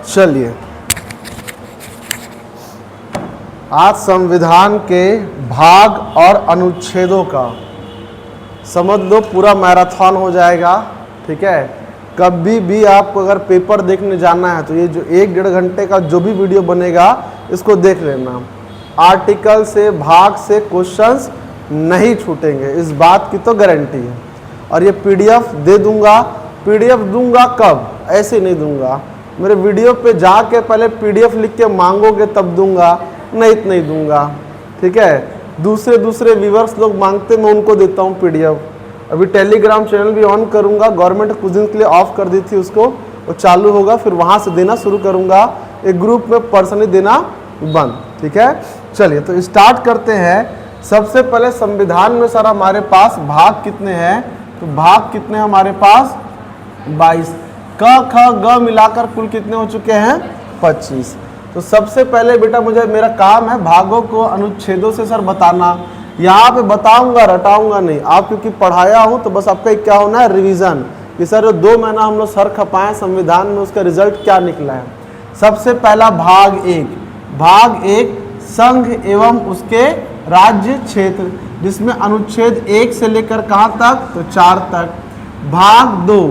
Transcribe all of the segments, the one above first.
चलिए, आज संविधान के भाग और अनुच्छेदों का समझ लो, पूरा मैराथन हो जाएगा। ठीक है, कभी भी आपको अगर पेपर देखने जाना है तो ये जो 1-1.5 घंटे का जो भी वीडियो बनेगा इसको देख लेना। आर्टिकल से, भाग से क्वेश्चंस नहीं छूटेंगे, इस बात की तो गारंटी है। और ये पीडीएफ दे दूंगा। पीडीएफ दूंगा कब? ऐसे नहीं दूंगा, मेरे वीडियो पे जाके पहले पीडीएफ लिख के मांगोगे तब दूंगा, नहीं दूंगा। ठीक है, दूसरे व्यूवर्स लोग मांगते, मैं उनको देता हूँ पीडीएफ। अभी टेलीग्राम चैनल भी ऑन करूंगा, गवर्नमेंट कुछ दिन के लिए ऑफ कर दी थी उसको, वो चालू होगा, फिर वहां से देना शुरू करूंगा। एक ग्रुप में पर्सनली देना बंद। ठीक है, चलिए तो स्टार्ट करते हैं। सबसे पहले संविधान में सर हमारे पास भाग कितने हैं? तो भाग कितने हमारे पास? 22। क ख ग मिलाकर कुल कितने हो चुके हैं? 25। तो सबसे पहले बेटा मेरा काम है भागों को अनुच्छेदों से सर बताना। यहाँ पे बताऊंगा, रटाऊंगा नहीं। आप क्योंकि पढ़ाया हूँ तो बस आपका क्या होना है, रिवीजन, कि सर 2 महीना हम लोग सर खपाए संविधान में, उसका रिजल्ट क्या निकला है। सबसे पहला भाग 1। भाग 1 संघ एवं उसके राज्य क्षेत्र, जिसमें अनुच्छेद 1 से लेकर कहाँ तक? तो 4 तक। भाग 2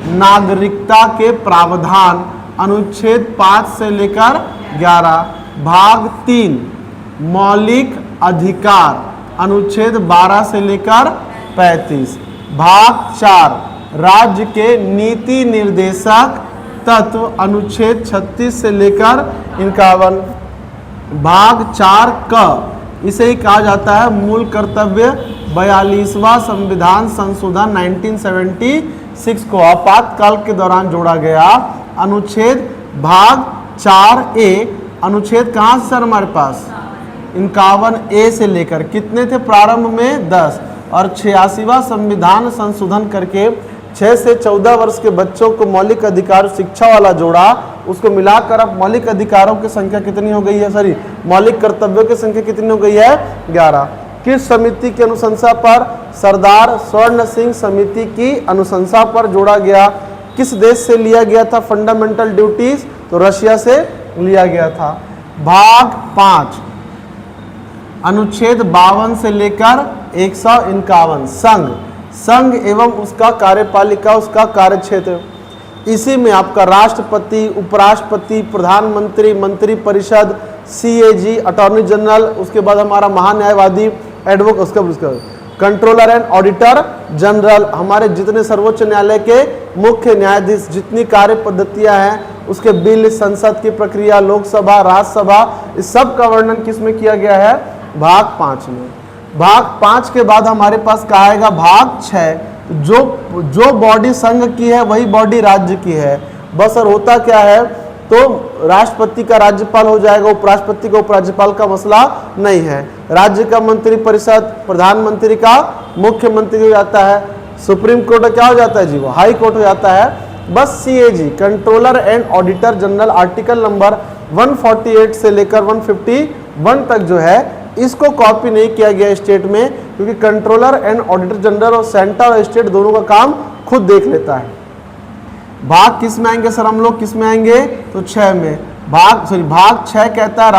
नागरिकता के प्रावधान, अनुच्छेद 5 से लेकर 11। भाग 3 मौलिक अधिकार, अनुच्छेद 12 से लेकर 35। भाग 4 राज्य के नीति निर्देशक तत्व, अनुच्छेद 36 से लेकर 51। भाग 4 क, इसे ही कहा जाता है मूल कर्तव्य, 42वां संविधान संशोधन 1976 को आपातकाल के दौरान जोड़ा गया। अनुच्छेद भाग 4A, अनुच्छेद कहाँ से सर हमारे पास? 51A से लेकर कितने थे प्रारंभ में? 10। और 86वां संविधान संशोधन करके 6 से 14 वर्ष के बच्चों को मौलिक अधिकार शिक्षा वाला जोड़ा। उसको मिलाकर अब मौलिक अधिकारों की संख्या कितनी हो गई है? सॉरी, मौलिक कर्तव्यों की संख्या कितनी हो गई है? 11। किस समिति की अनुशंसा पर? सरदार स्वर्ण सिंह समिति की अनुशंसा पर जोड़ा गया। किस देश से लिया गया था फंडामेंटल ड्यूटीज? तो रशिया से लिया गया था। भाग 5 अनुच्छेद 52 से लेकर 151 संघ एवं उसका कार्यपालिका, उसका कार्यक्षेत्र। इसी में आपका राष्ट्रपति, उपराष्ट्रपति, प्रधानमंत्री, मंत्रिपरिषद, सीएजी, अटॉर्नी जनरल, उसके बाद हमारा महान्यायवादी, एडवोकेट, उसका कंट्रोलर एंड ऑडिटर जनरल, हमारे जितने सर्वोच्च न्यायालय के मुख्य न्यायाधीश, जितनी कार्य पद्धतियां हैं, उसके बिल, संसद की प्रक्रिया, लोकसभा, राज्यसभा, इस सब का वर्णन किसमें किया गया है? भाग 5 में। भाग 5 के बाद हमारे पास क्या आएगा? भाग 6। जो बॉडी संघ की है वही बॉडी राज्य की है। बस और होता क्या है, तो राष्ट्रपति का राज्यपाल हो जाएगा, उपराष्ट्रपति का उपराज्यपाल का मसला नहीं है। राज्य का मंत्रिपरिषद, प्रधानमंत्री का मुख्यमंत्री हो जाता है। सुप्रीम कोर्ट क्या हो जाता है जी? वो हाई कोर्ट हो जाता है। बस CAG, controller and auditor general, article number 148 से लेकर 151 तक जो है, इसको कॉपी नहीं किया गया स्टेट में, क्योंकि कंट्रोलर एंड ऑडिटर जनरल और सेंटर और स्टेट दोनों का काम खुद देख लेता है। भाग किस में आएंगे सर हम लोग? किस में आएंगे? तो 6 में। भाग 6 कहता है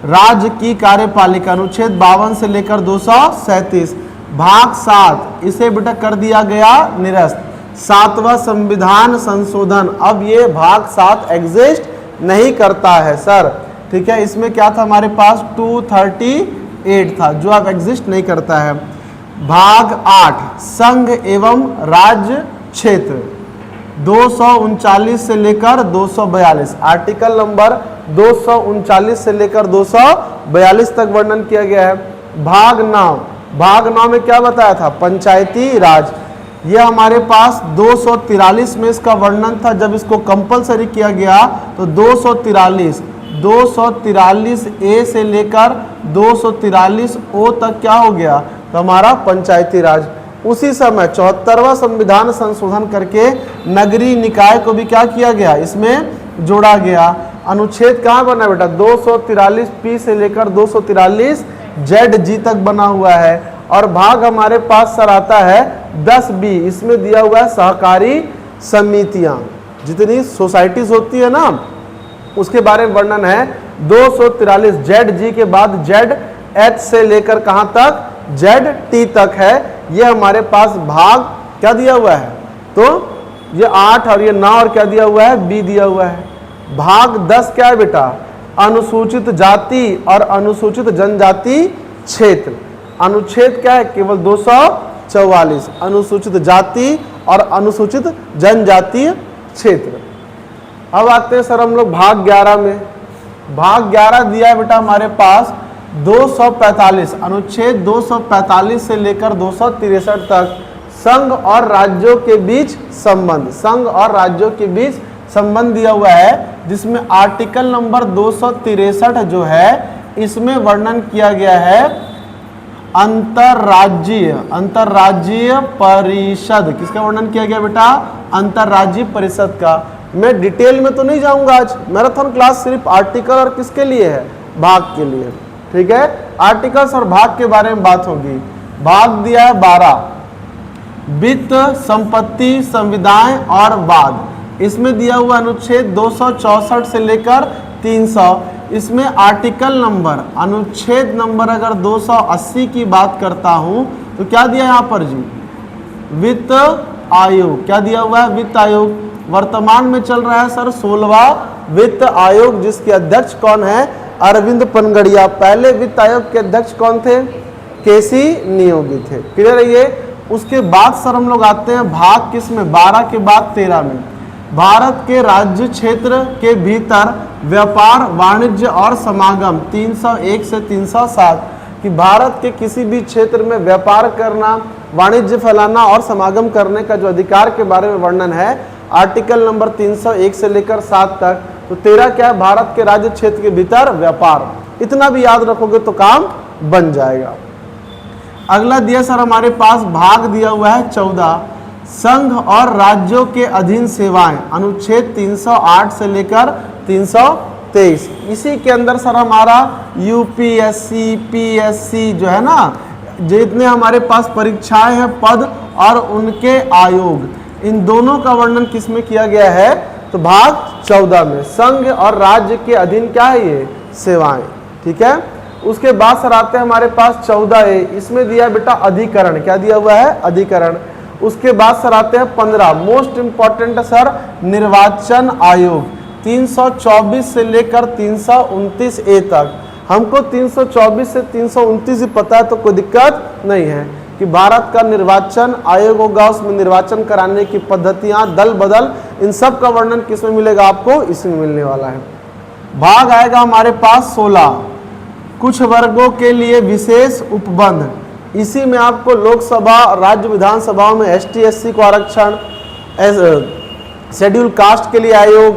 राज्य की कार्यपालिका, अनुच्छेद 52 से लेकर 237। भाग 7, इसे बेटा कर दिया गया निरस्त, 7वां संविधान संशोधन। अब ये भाग 7 एग्जिस्ट नहीं करता है सर। ठीक है, इसमें क्या था हमारे पास? 238 था, जो अब एग्जिस्ट नहीं करता है। भाग 8 संघ एवं राज्य क्षेत्र, 239 से लेकर 242, आर्टिकल नंबर 239 से लेकर 242 तक वर्णन किया गया है। भाग 9 में क्या बताया था? पंचायती राज। यह हमारे पास 243 में इसका वर्णन था। जब इसको कंपलसरी किया गया तो 243 ए से लेकर 243 ओ तक क्या हो गया? तो हमारा पंचायती राज। उसी समय 74वां संविधान संशोधन करके नगरीय निकाय को भी क्या किया गया? इसमें जोड़ा गया। अनुच्छेद कहाँ बना बेटा? 243 पी से लेकर 243 जेड जी तक बना हुआ है। और भाग हमारे पास सर आता है 10 बी, इसमें दिया हुआ है सहकारी समितियां। जितनी सोसाइटीज होती है ना, उसके बारे में वर्णन है। 243 जेड जी के बाद जेड एच से लेकर कहां तक, जेड टी तक है। ये हमारे पास भाग क्या दिया हुआ है, तो ये 8 और ये 9 और क्या दिया हुआ है, बी दिया हुआ है। भाग 10 क्या है बेटा, अनुसूचित जाति और अनुसूचित जनजाति क्षेत्र। अनुच्छेद क्या है, केवल 244 अनुसूचित जाति और अनुसूचित जनजातीय क्षेत्र। अब आते हैं सर हम लोग भाग 11 में। भाग 11 दिया है बेटा हमारे पास 245 अनुच्छेद 245 से लेकर 263 तक संघ और राज्यों के बीच संबंध, संघ और राज्यों के बीच संबंध दिया हुआ है, जिसमें आर्टिकल नंबर 263 जो है इसमें वर्णन किया गया है अंतरराज्यीय परिषद। किसका वर्णन किया गया बेटा, अंतरराज्यीय परिषद का। मैं डिटेल में तो नहीं जाऊंगा आज, मैराथन क्लास सिर्फ आर्टिकल और किसके लिए है, भाग के लिए, ठीक है। आर्टिकल्स और भाग के बारे में बात होगी। भाग दिया है 12 वित्त, संपत्ति, संविदाएं और वाद। इसमें दिया हुआ अनुच्छेद 264 से लेकर 300। इसमें आर्टिकल नंबर, अनुच्छेद नंबर अगर 280 की बात करता हूं तो क्या दिया यहां पर जी, वित्त आयोग। क्या दिया हुआ है, वित्त आयोग। वर्तमान में चल रहा है सर 16वां वित्त आयोग, जिसके अध्यक्ष कौन है, अरविंद पनगड़िया। पहले वित्त आयोग के अध्यक्ष कौन थे, केसी नियोगी थे। क्लियर है ये। उसके बाद सर हम लोग आते हैं भाग किस में, 12 के बाद 13 में। भारत के राज्य क्षेत्र के भीतर व्यापार, वाणिज्य और समागम 301 से 307 कि भारत के किसी भी क्षेत्र में व्यापार करना, वाणिज्य फैलाना और समागम करने का जो अधिकार के बारे में वर्णन है आर्टिकल नंबर 301 से लेकर 7 तक। तो 13 क्या है, भारत के राज्य क्षेत्र के भीतर व्यापार। इतना भी याद रखोगे तो काम बन जाएगा। अगला दिया सर हमारे पास भाग दिया हुआ है 14 संघ और राज्यों के अधीन सेवाएं, अनुच्छेद 308 से लेकर 323। इसी के अंदर सर हमारा यूपीएससी, पीएससी जो है ना, जितने हमारे पास परीक्षाएं हैं, पद और उनके आयोग, इन दोनों का वर्णन किसमें किया गया है, तो भाग 14 में। संघ और राज्य के अधीन क्या है, ये सेवाएं, ठीक है। उसके बाद सर आते हैं हमारे पास 14A, इसमें दिया है बेटा अधिकरण। क्या दिया हुआ है, अधिकरण। उसके बाद सर आते हैं 15 मोस्ट इंपॉर्टेंट सर, निर्वाचन आयोग 324 से लेकर 329A तक। हमको 324 से 329 ही पता है तो कोई दिक्कत नहीं है कि भारत का निर्वाचन आयोग होगा, उसमें निर्वाचन कराने की पद्धतियां, दल बदल, इन सब का वर्णन किसमें मिलेगा आपको, इसमें मिलने वाला है। भाग आएगा हमारे पास 16 कुछ वर्गों के लिए विशेष उपबंध। इसी में आपको लोकसभा, राज्य विधानसभाओं में एसटी एससी को आरक्षण, शेड्यूल कास्ट के लिए आयोग,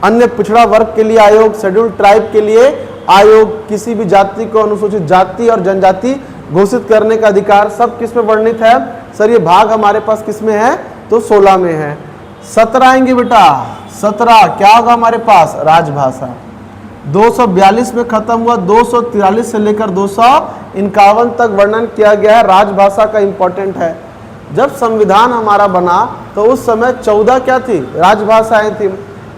अन्य पिछड़ा वर्ग के लिए आयोग, शेड्यूल ट्राइब के लिए आयोग, किसी भी जाति को अनुसूचित जाति और जनजाति घोषित करने का अधिकार, सब किस में वर्णित है सर, ये भाग हमारे पास किस में है, तो 16 में है। 17 आएंगे बेटा, 17 क्या होगा हमारे पास, राजभाषा। 242 में खत्म हुआ, 243 से लेकर 251 तक वर्णन किया गया है। राजभाषा का इंपॉर्टेंट है। जब संविधान हमारा बना तो उस समय 14 क्या थी, राजभाषाएं थी।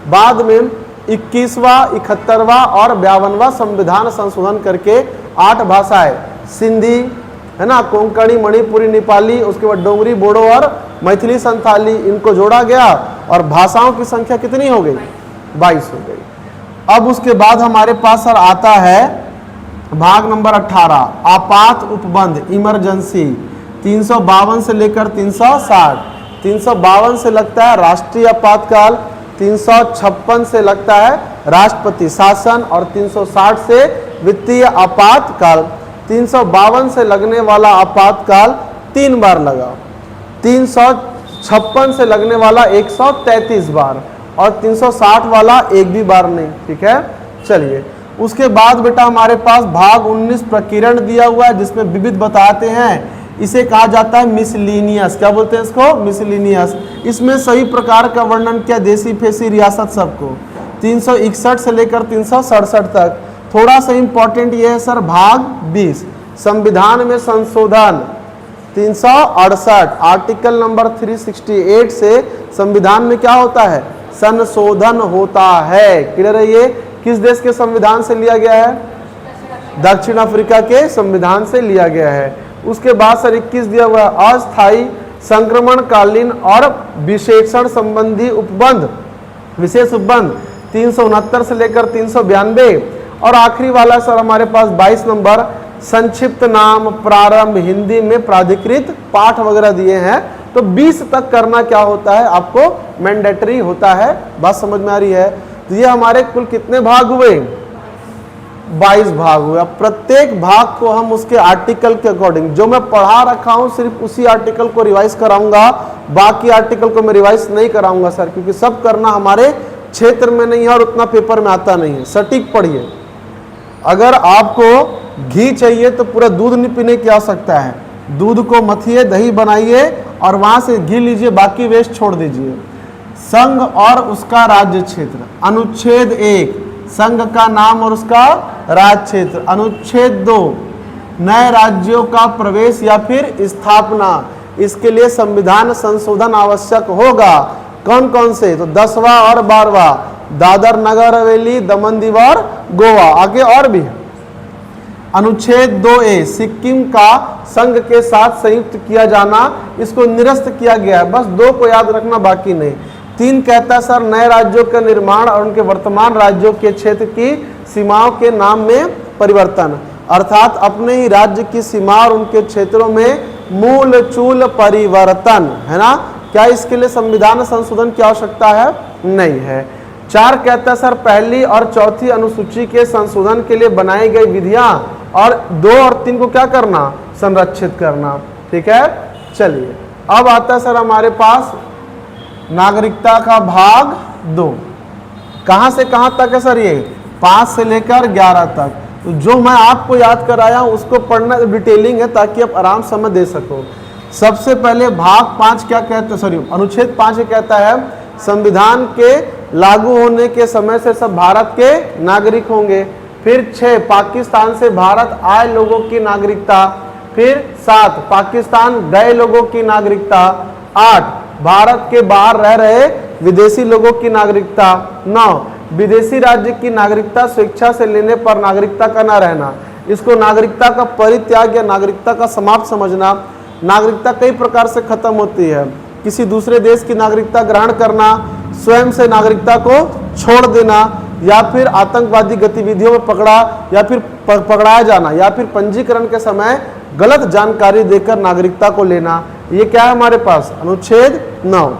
बाद में 21वां, 71वां और 52वां संविधान संशोधन करके 8 भाषाएं, सिंधी है ना, कोंकणी, मणिपुरी, नेपाली, उसके बाद डोगरी, बोडो और मैथिली संथाली, इनको जोड़ा गया और भाषाओं की संख्या कितनी हो गई, 22 हो गई। अब उसके बाद हमारे पास सर आता है भाग नंबर 18 आपात उपबंध, इमरजेंसी 352 से लेकर 360। 352 से लगता है राष्ट्रीय आपातकाल, 356 से लगता है राष्ट्रपति शासन और 360 से वित्तीय आपातकाल। 352 से लगने वाला आपातकाल 3 बार लगा, 356 से लगने वाला 133 बार और 360 वाला एक भी बार नहीं, ठीक है। चलिए उसके बाद बेटा हमारे पास भाग 19 प्रकीर्ण दिया हुआ है, जिसमें विविध बताते हैं। इसे कहा जाता है मिसलिनियस। क्या बोलते हैं इसको, मिसलिनियस। इसमें सभी प्रकार का वर्णन किया, देसी फेसी रियासत सबको। 361 से लेकर 367 तक। थोड़ा सा इंपॉर्टेंट ये है सर भाग 20 संविधान में संशोधन 368 आर्टिकल नंबर 368 से संविधान में क्या होता है, संशोधन होता है। क्लियर है? ये किस देश के संविधान से लिया गया है? दक्षिण अफ्रीका के संविधान से लिया गया है। उसके बाद सर 21 दिया हुआ है, अस्थायी संक्रमणकालीन और विशेषण संबंधी उपबंध, विशेष उपबंध 369 से लेकर 392। और आखिरी वाला सर हमारे पास 22 नंबर, संक्षिप्त नाम, प्रारंभ, हिंदी में प्राधिकृत पाठ वगैरह दिए हैं। तो 20 तक करना क्या होता है, आपको मैंडेटरी होता है। बात समझ में आ रही है? तो ये हमारे कुल कितने भाग हुए? 22 भाग हुए। अब प्रत्येक भाग को हम उसके आर्टिकल के अकॉर्डिंग, जो मैं पढ़ा रखा हूं सिर्फ उसी आर्टिकल को रिवाइज कराऊंगा, बाकी आर्टिकल को मैं रिवाइज नहीं कराऊंगा सर, क्योंकि सब करना हमारे क्षेत्र में नहीं है और उतना पेपर में आता नहीं है। सटीक पढ़िए। अगर आपको घी चाहिए तो पूरा दूध नहीं पीने की आवश्यकता है, दूध को मथिए, दही बनाइए और वहां से घी लीजिए, बाकी वेस्ट छोड़ दीजिए। संघ और उसका राज्य क्षेत्र, अनुच्छेद 1 संघ का नाम और उसका राज्य क्षेत्र। अनुच्छेद 2 नए राज्यों का प्रवेश या फिर स्थापना, इसके लिए संविधान संशोधन आवश्यक होगा। कौन कौन से? तो 10वां और 12वां, दादर नगर हवेली, दमन दीव और गोवा, आगे और भी। अनुच्छेद 2A सिक्किम का संघ के साथ संयुक्त किया जाना, इसको निरस्त किया गया है। बस 2 को याद रखना, बाकी नहीं। 3 कहता है सर नए राज्यों का निर्माण और उनके वर्तमान राज्यों के क्षेत्र की सीमाओं के नाम में परिवर्तन, अर्थात अपने ही राज्य की सीमा और उनके क्षेत्रों में मूल चूल परिवर्तन, है ना? क्या इसके लिए संविधान संशोधन की आवश्यकता है? नहीं है। 4 कहता है सर पहली और चौथी अनुसूची के संशोधन के लिए बनाई गई विधियां, और 2 और 3 को क्या करना? संरक्षित करना। ठीक है, चलिए अब आता है सर हमारे पास नागरिकता का भाग 2। कहां से कहां तक है सर? ये 5 से लेकर 11 तक। तो जो मैं आपको याद कराया हूं उसको पढ़ना डिटेलिंग है, ताकि आप आराम समझ दे सको। सबसे पहले भाग 5 क्या कहते हैं, सॉरी अनुच्छेद 5 कहता है संविधान के लागू होने के समय से सब भारत के नागरिक होंगे। फिर 6 पाकिस्तान से भारत आए लोगों की नागरिकता। फिर 7 पाकिस्तान गए लोगों की नागरिकता। 8 भारत के बाहर रह रहे विदेशी लोगों की नागरिकता। 9 विदेशी राज्य की नागरिकता स्वेच्छा से लेने पर नागरिकता का न रहना, इसको नागरिकता का परित्याग या नागरिकता का समाप्त समझना। नागरिकता कई प्रकार से खत्म होती है, किसी दूसरे देश की नागरिकता ग्रहण करना, स्वयं से नागरिकता को छोड़ देना, या फिर आतंकवादी गतिविधियों में पकड़ाया जाना, या फिर पंजीकरण के समय गलत जानकारी देकर नागरिकता को लेना। ये क्या है हमारे पास? अनुच्छेद 9।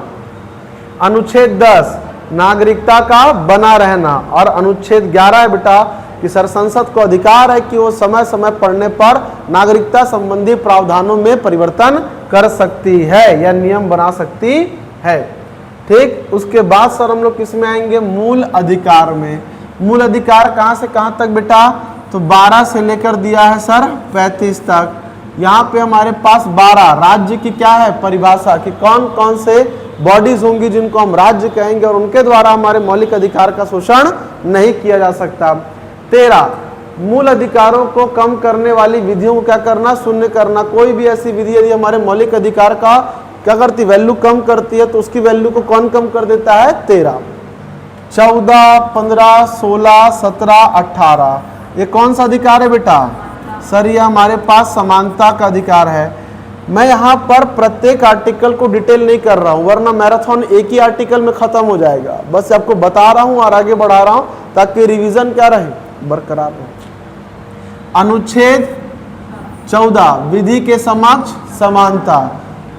अनुच्छेद 10 नागरिकता का बना रहना, और अनुच्छेद 11 है बेटा कि सर संसद को अधिकार है कि वो समय समय पड़ने पर नागरिकता संबंधी प्रावधानों में परिवर्तन कर सकती है या नियम बना सकती है। ठीक, उसके बाद सर हम लोग किस में आएंगे? मूल अधिकार में। मूल अधिकार कहां से कहां तक बेटा? तो 12 से लेकर दिया है सर 35 तक। यहाँ पे हमारे पास 12 राज्य की क्या है परिभाषा, कि कौन कौन से बॉडीज होंगी जिनको हम राज्य कहेंगे और उनके द्वारा हमारे मौलिक अधिकार का शोषण नहीं किया जा सकता। 13 मूल अधिकारों को कम करने वाली विधियों को क्या करना? शून्य करना। कोई भी ऐसी विधि यदि हमारे मौलिक अधिकार का क्या करती? वैल्यू कम करती है, तो उसकी वैल्यू को कौन कम कर देता है? 13। 14, 15, 16, 17, 18 ये कौन सा अधिकार है बेटा? सर ये हमारे पास समानता का अधिकार है। मैं यहाँ पर प्रत्येक आर्टिकल को डिटेल नहीं कर रहा हूँ, वरना मैराथन एक ही आर्टिकल में खत्म हो जाएगा। बस आपको बता रहा हूँ और आगे बढ़ा रहा हूँ ताकि रिवीजन क्या रहे? बरकरार रहे। अनुच्छेद 14 विधि के समक्ष समानता।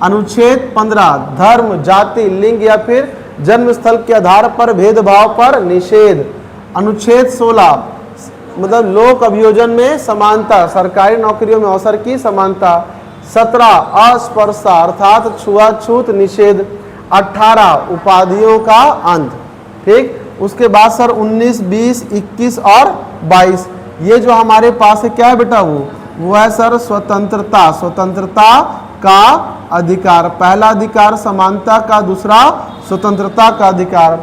अनुच्छेद 15 धर्म, जाति, लिंग या फिर जन्म स्थल के आधार पर भेदभाव पर निषेध। अनुच्छेद 16 मतलब लोक अभियोजन में समानता, सरकारी नौकरियों में अवसर की समानता। 17 अस्पृश्यता अर्थात छुआछूत निषेध। 18 उपाधियों का अंत। ठीक, उसके बाद सर 19, 20, 21 और 22 ये जो हमारे पास है क्या है बेटा? वो है सर स्वतंत्रता। स्वतंत्रता का अधिकार, पहला अधिकार समानता का, दूसरा स्वतंत्रता का अधिकार।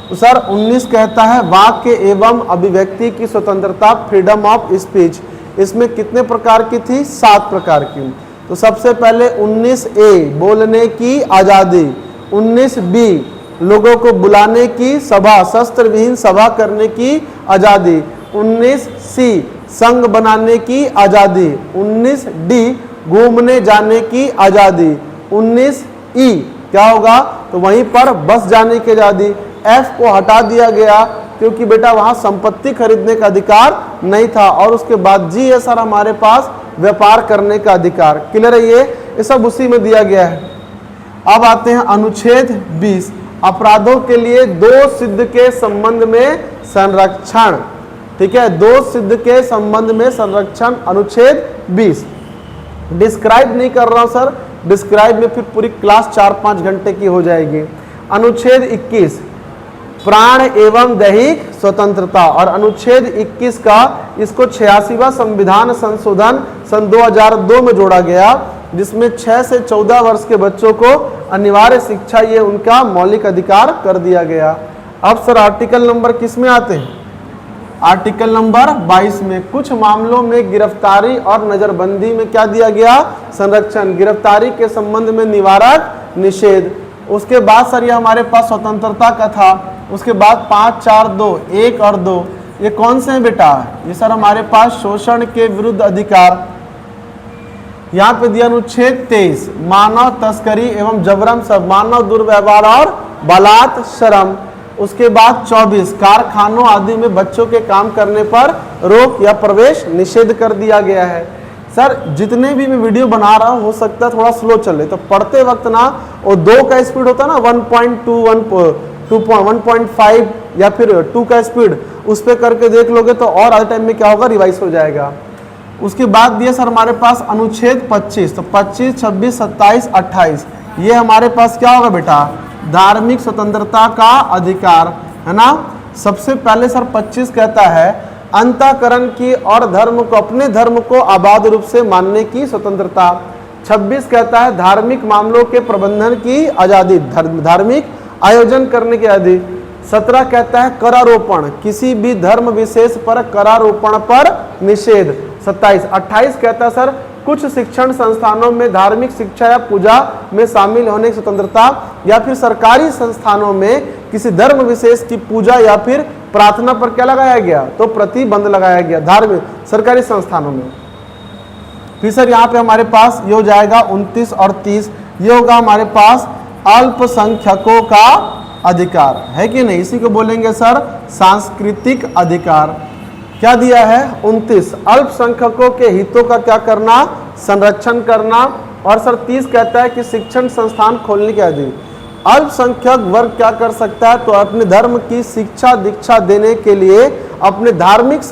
तो सर 19 कहता है वाक्य एवं अभिव्यक्ति की स्वतंत्रता, फ्रीडम ऑफ स्पीच। इसमें कितने प्रकार की थी? 7 प्रकार की। तो सबसे पहले 19A बोलने की आज़ादी, 19B लोगों को बुलाने की सभा, शस्त्र विहीन सभा करने की आजादी। 19 सी संघ बनाने की आजादी। 19 डी घूमने जाने की आजादी। 19 ई क्या होगा, तो वहीं पर बस जाने की आजादी। एफ को हटा दिया गया क्योंकि बेटा वहां संपत्ति खरीदने का अधिकार नहीं था। और उसके बाद जी है सर हमारे पास व्यापार करने का अधिकार। क्लियर है, ये सब उसी में दिया गया है। अब आते हैं अनुच्छेद 20, अपराधों के लिए दोष सिद्ध के संबंध में संरक्षण। ठीक है, दोष सिद्ध के संबंध में संरक्षण, अनुच्छेद 20। डिस्क्राइब नहीं कर रहा हूं सर, डिस्क्राइब में फिर पूरी क्लास 4-5 घंटे की हो जाएगी। अनुच्छेद 21 प्राण एवं दैहिक स्वतंत्रता, और अनुच्छेद 21 का इसको 86वां संविधान संशोधन सन 2002 में जोड़ा गया, जिसमें 6 से 14 वर्ष के बच्चों को अनिवार्य शिक्षा ये उनका मौलिक अधिकार कर दिया गया। अब सर आर्टिकल नंबर किस में आते हैं, आर्टिकल नंबर 22 में कुछ मामलों में गिरफ्तारी और नजरबंदी में क्या दिया गया, संरक्षण, गिरफ्तारी के संबंध में निवारक निषेध। उसके बाद सर ये हमारे पास स्वतंत्रता का था। उसके बाद 5, 4, 2, 1 और 2 ये कौन से हैं बेटा, ये सर हमारे पास शोषण के विरुद्ध अधिकार। यहाँ पे दिया अनुच्छेद 23 मानव तस्करी एवं जबरन सब, मानव दुर्व्यवहार और बलात्कार। उसके बाद 24 कारखानों आदि में बच्चों के काम करने पर रोक या प्रवेश निषेध कर दिया गया है। सर जितने भी मैं वीडियो बना रहा हूँ हो सकता है थोड़ा स्लो चले, तो पढ़ते वक्त ना वो 2 का स्पीड होता है ना 1.5 या फिर 2 का स्पीड, उस पर करके देख लोगे तो और आधे टाइम में क्या होगा, रिवाइज हो जाएगा। उसके बाद दिया सर हमारे पास अनुच्छेद 25, तो 25, 26, 27, 28 ये हमारे पास क्या होगा बेटा, धार्मिक स्वतंत्रता का अधिकार है ना। सबसे पहले सर 25 कहता है अंतःकरण की और धर्म को, अपने धर्म को आबाद रूप से मानने की स्वतंत्रता। 26 कहता है धार्मिक मामलों के प्रबंधन की आजादी, धार्मिक आयोजन करने की आजादी। 17 कहता है करारोपण, किसी भी धर्म विशेष पर करारोपण पर निषेध। 27, 28 कहता है सर कुछ शिक्षण संस्थानों में धार्मिक शिक्षा या पूजा में शामिल होने की स्वतंत्रता, या फिर सरकारी संस्थानों में किसी धर्म विशेष की पूजा या फिर प्रार्थना पर क्या लगाया गया, तो प्रतिबंध लगाया गया धार्मिक सरकारी संस्थानों में। फिर सर यहाँ पे हमारे पास ये हो जाएगा 29 और 30, ये होगा हमारे पास अल्पसंख्यकों का अधिकार, है कि नहीं, इसी को बोलेंगे सर सांस्कृतिक अधिकार। क्या दिया है 29 अल्पसंख्यकों के हितों का क्या करना, संरक्षण करना। और सर 30 कहता है कि शिक्षण संस्थान खोलने की आदि। अल्पसंख्यक वर्ग क्या कर सकता है, तो अपने धर्म की शिक्षा दीक्षा देने के लिए अपने धार्मिक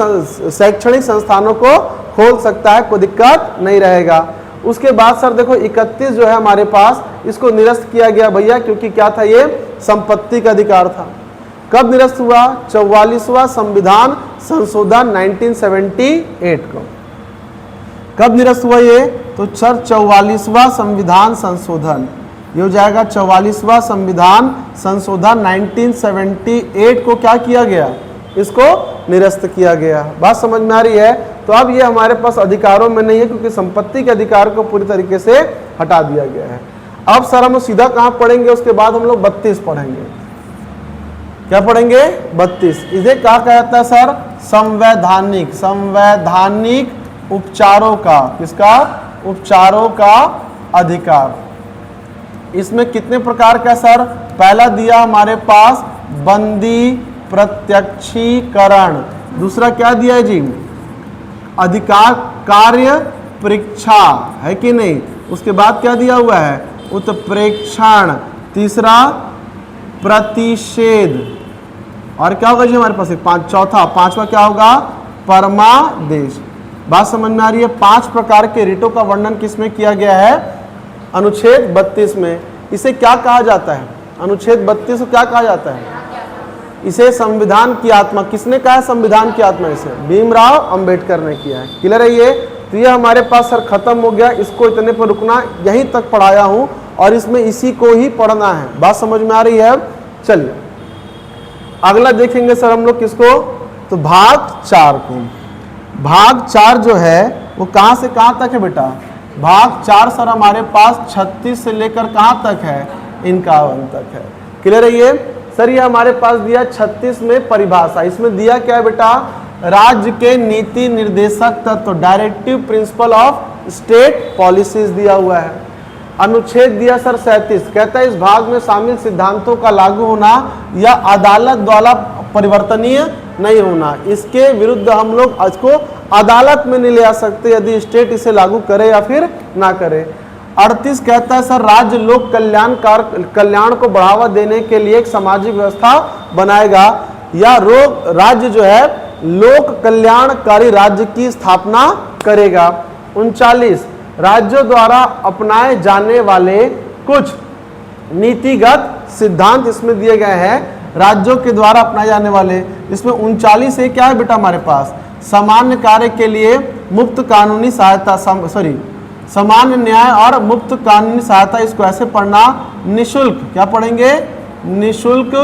शैक्षणिक संस्थानों को खोल सकता है, कोई दिक्कत नहीं रहेगा। उसके बाद सर देखो 31 जो है हमारे पास, इसको निरस्त किया गया भैया, क्योंकि क्या था, ये संपत्ति का अधिकार था। कब निरस्त हुआ, 44वां संविधान संशोधन 1978 को। कब निरस्त हुआ ये, तो सर 44वां संविधान संशोधन, ये हो जाएगा 44वां संविधान संशोधन 1978 को क्या किया गया, इसको निरस्त किया गया। बात समझ में आ रही है। तो अब ये हमारे पास अधिकारों में नहीं है, क्योंकि संपत्ति के अधिकार को पूरी तरीके से हटा दिया गया है। अब सर हम सीधा कहाँ पढ़ेंगे, उसके बाद हम लोग 32 पढ़ेंगे। क्या पढ़ेंगे, 32। इसे क्या कहता है सर, संवैधानिक, संवैधानिक उपचारों का, किसका, उपचारों का अधिकार। इसमें कितने प्रकार का सर, पहला दिया हमारे पास बंदी प्रत्यक्षीकरण, दूसरा क्या दिया है जी, अधिकार कार्य परीक्षा, है कि नहीं। उसके बाद क्या दिया हुआ है, उत्प्रेक्षण, तीसरा प्रतिषेध, और क्या होगा जी हमारे पास चौथा, पांचवा क्या होगा, परमादेश। बात समझ में आ रही है। 5 प्रकार के रिटों का वर्णन किसमें किया गया है, अनुच्छेद 32 में। इसे क्या कहा जाता है, अनुच्छेद 32 को क्या कहा जाता है, इसे संविधान की आत्मा। किसने कहा है संविधान की आत्मा, इसे भीमराव अंबेडकर ने किया है। क्लियर है ये। तो ये हमारे पास सर खत्म हो गया, इसको इतने पर रुकना, यहीं तक पढ़ाया हूं और इसमें इसी को ही पढ़ना है। बात समझ में आ रही है। चलिए अगला देखेंगे सर हम लोग किसको, तो भाग 4 को। भाग 4 जो है वो कहां से कहां तक है बेटा, भाग 4 सर हमारे पास 36 से लेकर कहां तक है, 51 तक है। क्लियर है ये सर? ये हमारे पास दिया 36 में परिभाषा, इसमें दिया क्या है बेटा? राज्य के नीति निर्देशक तत्व, directive principle of state policies दिया हुआ है। अनुच्छेद दिया सर 37, कहता है इस भाग में शामिल सिद्धांतों का लागू होना या अदालत द्वारा परिवर्तनीय नहीं होना, इसके विरुद्ध हम लोग इसको अदालत में नहीं ले आ सकते यदि स्टेट इसे लागू करे या फिर ना करे। 38 कहता है सर राज्य लोक कल्याण को बढ़ावा देने के लिए एक सामाजिक व्यवस्था बनाएगा या राज्य जो है लोक कल्याणकारी राज्य की स्थापना करेगा। 39 राज्यों द्वारा अपनाए जाने वाले कुछ नीतिगत सिद्धांत इसमें दिए गए हैं, राज्यों के द्वारा अपनाए जाने वाले। इसमें 39 क्या है बेटा हमारे पास? सामान्य कार्य के लिए मुफ्त कानूनी सहायता, सामान्य न्याय और मुफ्त कानूनी सहायता, इसको ऐसे पढ़ना निशुल्क, क्या पढ़ेंगे? निशुल्क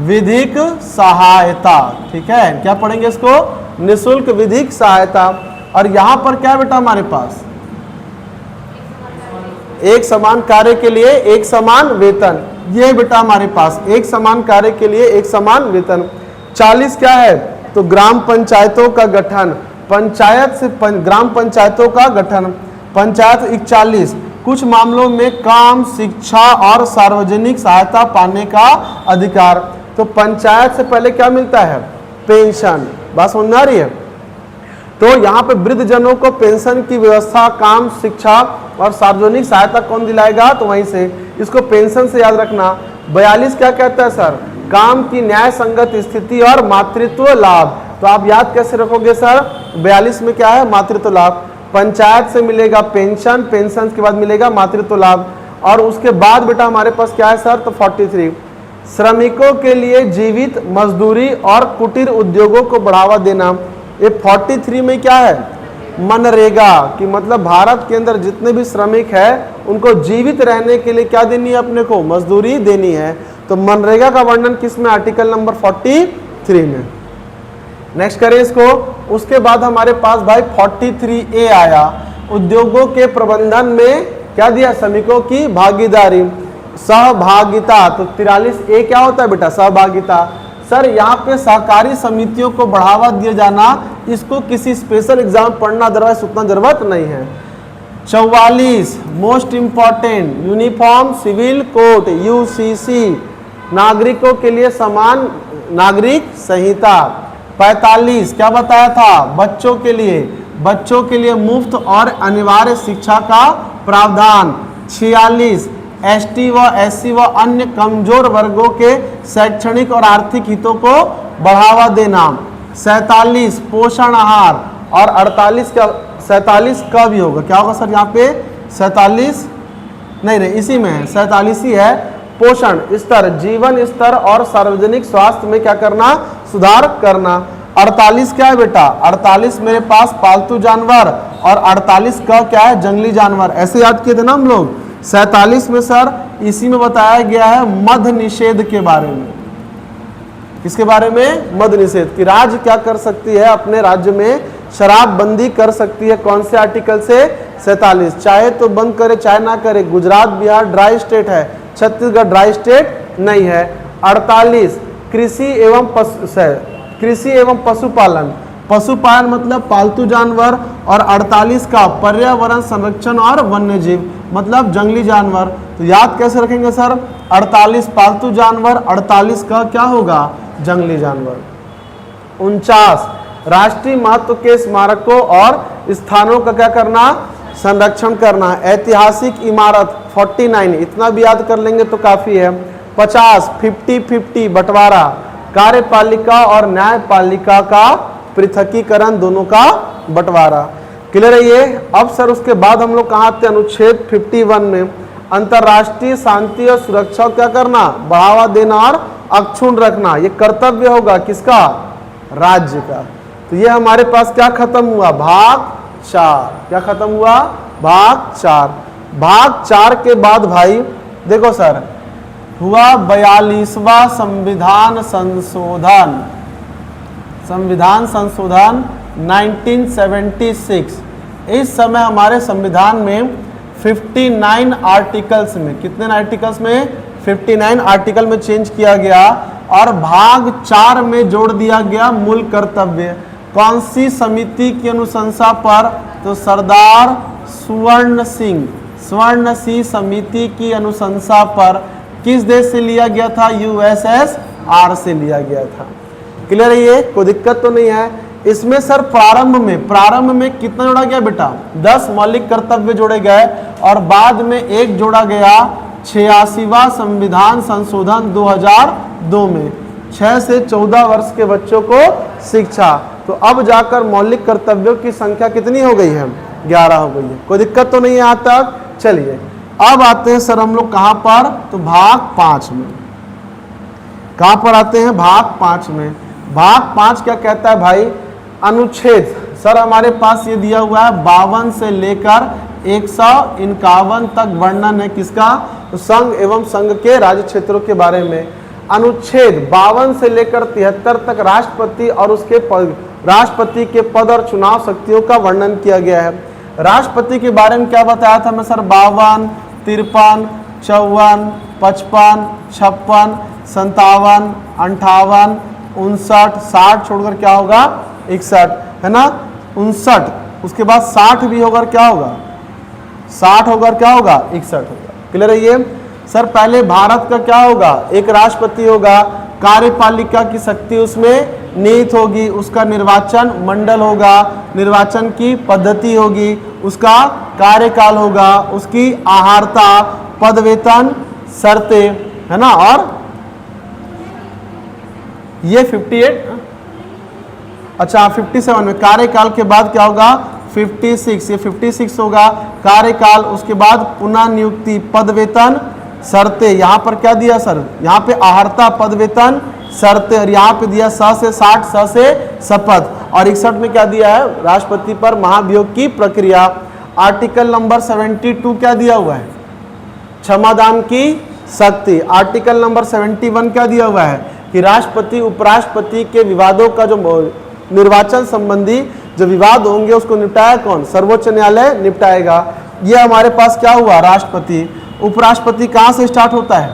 विधिक सहायता, ठीक है, क्या पढ़ेंगे इसको? निशुल्क विधिक सहायता। और यहां पर क्या है बेटा हमारे पास? एक समान कार्य के लिए एक समान वेतन, ये बेटा हमारे पास एक समान कार्य के लिए एक समान वेतन। 40 क्या है? तो ग्राम पंचायतों का गठन, पंचायत से ग्राम पंचायतों का गठन। पंचायत 41 कुछ मामलों में काम, शिक्षा और सार्वजनिक सहायता पाने का अधिकार। तो पंचायत से पहले क्या मिलता है? पेंशन। बात समझ में आ रही है? तो यहाँ पे वृद्ध जनों को पेंशन की व्यवस्था, काम, शिक्षा और सार्वजनिक सहायता कौन दिलाएगा? तो वहीं से, इसको पेंशन से याद रखना। 42 क्या कहता है सर? काम की न्याय संगत स्थिति और मातृत्व लाभ। तो आप याद कैसे रखोगे सर? 42 में क्या है? मातृत्व लाभ। पंचायत से मिलेगा पेंशन, पेंशन के बाद मिलेगा मातृत्व लाभ। और उसके बाद बेटा हमारे पास क्या है सर? तो 43 श्रमिकों के लिए जीवित मजदूरी और कुटीर उद्योगों को बढ़ावा देना। ये 43 में क्या है? मनरेगा, कि मतलब भारत के अंदर जितने भी श्रमिक है उनको जीवित रहने के लिए क्या देनी है? अपने को मजदूरी देनी है। तो मनरेगा का वर्णन किस में? आर्टिकल नंबर 43 में। नेक्स्ट करें इसको। उसके बाद हमारे पास भाई 43A आया, उद्योगों के प्रबंधन में क्या दिया? श्रमिकों की भागीदारी, सहभागिता। तो 43A क्या होता है बेटा? सहभागिता। सर यहाँ पे सहकारी समितियों को बढ़ावा दिया जाना, इसको किसी स्पेशल एग्जाम पढ़ना, अदरवाइज उतना जरूरत नहीं है। 44 most important, uniform civil code UCC, नागरिकों के लिए समान नागरिक संहिता। 45 क्या बताया था? बच्चों के लिए मुफ्त और अनिवार्य शिक्षा का प्रावधान। 46 ST व SC व अन्य कमजोर वर्गों के शैक्षणिक और आर्थिक हितों को बढ़ावा देना। 47 पोषण आहार। और 47 का भी होगा, क्या होगा सर यहाँ पे? 47 नहीं, इसी में है, 47 ही है। पोषण स्तर, जीवन स्तर और सार्वजनिक स्वास्थ्य में क्या करना? सुधार करना। 48 क्या है बेटा? 48 मेरे पास पालतू जानवर, और 48 का क्या है? जंगली जानवर। ऐसे याद किए थे ना हम लोग। 47 में सर इसी में बताया गया है मद निषेध के बारे में। किसके बारे में? मद निषेध, कि राज्य क्या कर सकती है? अपने राज्य में शराबबंदी कर सकती है। कौन से आर्टिकल से? 47। चाहे तो बंद करे चाहे ना करे। गुजरात बिहार ड्राई स्टेट है, छत्तीसगढ़ ड्राई स्टेट नहीं है। 48 कृषि एवं पशुपालन, पशुपालन मतलब पालतू जानवर। और 48 का पर्यावरण संरक्षण और वन्य जीव मतलब जंगली जानवर। तो याद कैसे रखेंगे सर? 48 पालतू जानवर, 48 का क्या होगा? जंगली जानवर। 49 राष्ट्रीय महत्व के स्मारकों और स्थानों का क्या करना? संरक्षण करना। ऐतिहासिक इमारत 49, इतना भी याद कर लेंगे तो काफी है। 50 50-50 बंटवारा, कार्यपालिका और न्यायपालिका का पृथकीकरण, दोनों का बंटवारा। क्लियर है ये? अब सर उसके बाद हम लोग कहाँ आते हैं? अनुच्छेद 51 में अंतरराष्ट्रीय शांति और सुरक्षा को क्या करना? बढ़ावा देना और अक्षुण्ण रखना। ये कर्तव्य होगा किसका? राज्य का। तो ये हमारे पास क्या खत्म हुआ? भाग 4। क्या खत्म हुआ? भाग 4। भाग 4 के बाद भाई देखो सर हुआ 42वां संविधान संशोधन। संविधान संशोधन 1976। इस समय हमारे संविधान में 59 आर्टिकल्स में, कितने आर्टिकल्स में? 59 आर्टिकल में चेंज किया गया और भाग 4 में जोड़ दिया गया मूल कर्तव्य। कौन सी समिति की अनुशंसा पर? तो सरदार स्वर्ण सिंह समिति की अनुशंसा पर किस देश से लिया गया था? यूएसएसआर से लिया गया था। क्लियर है? ये कोई दिक्कत तो नहीं है इसमें सर। प्रारंभ में कितना जोड़ा गया बेटा? 10 मौलिक कर्तव्य जोड़े गए और बाद में एक जोड़ा गया 86वां संविधान संशोधन 2002 में 6 से 14 वर्ष के बच्चों को शिक्षा। तो अब जाकर मौलिक कर्तव्यों की संख्या कितनी हो गई है? 11 हो गई है। कोई दिक्कत तो नहीं है यहाँ तक? चलिए अब आते हैं सर हम लोग कहाँ पर? तो भाग 5 में। कहाँ पर आते हैं? भाग 5 में। भाग 5 क्या कहता है भाई? अनुच्छेद सर हमारे पास ये दिया हुआ है 52 से लेकर 151 तक वर्णन है किसका? तो संघ एवं संघ के राज्य क्षेत्रों के बारे में। अनुच्छेद 52 से लेकर 73 तक राष्ट्रपति और उसके राष्ट्रपति के पद और चुनाव शक्तियों का वर्णन किया गया है। राष्ट्रपति के बारे में क्या बताया था मैं सर? 52, 53, 54, 55, 56, 57, 58, 59, 60 छोड़कर क्या होगा? 61 है ना? 59 उसके बाद 60 भी होकर क्या होगा? 60 होकर क्या होगा? 61 होगा। क्लियर है ये सर? पहले भारत का क्या होगा? एक राष्ट्रपति होगा, कार्यपालिका की शक्ति उसमें निहित होगी, उसका निर्वाचन मंडल होगा, निर्वाचन की पद्धति होगी, उसका कार्यकाल होगा, उसकी आहारता, पद वेतन शर्तें है ना। और ये 58 अच्छा 57 में कार्यकाल के बाद क्या होगा? 56 ये 56 होगा कार्यकाल। उसके बाद पुनः नियुक्ति, पद वेतन शर्तें। यहाँ पर क्या दिया सर? यहाँ पे आहारता, पद वेतन शर्तें। और यहाँ पे दिया 100 से 60, 100 से शपथ। और 61 में क्या दिया है? राष्ट्रपति पर महाभियोग की प्रक्रिया। आर्टिकल नंबर 72 क्या दिया हुआ है? क्षमादान की शक्ति। आर्टिकल नंबर 71 क्या दिया हुआ है? कि राष्ट्रपति उपराष्ट्रपति के विवादों का जो निर्वाचन संबंधी जो विवाद होंगे उसको निपटाया कौन? सर्वोच्च न्यायालय निपटाएगा। ये हमारे पास क्या हुआ? राष्ट्रपति। उपराष्ट्रपति कहाँ से स्टार्ट होता है?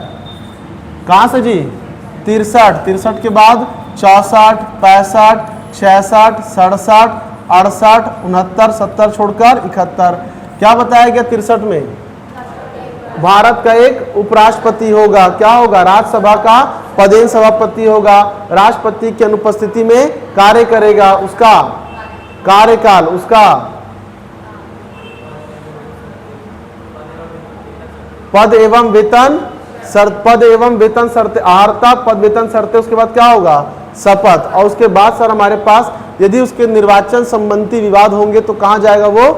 कहाँ से जी? 63 के बाद 64, 65, 66, 67, 68, 69, 70 छोड़कर 71। क्या बताया गया 63 में? भारत का एक उपराष्ट्रपति होगा। क्या होगा? राज्यसभा का पदेन सभापति होगा, राष्ट्रपति की अनुपस्थिति में कार्य करेगा, उसका कार्यकाल, उसका पद एवं वेतन शर्त, आहारता, पद वेतन शर्तें। उसके बाद क्या होगा? शपथ। और उसके बाद सर हमारे पास यदि उसके निर्वाचन संबंधी विवाद होंगे तो कहाँ जाएगा वो?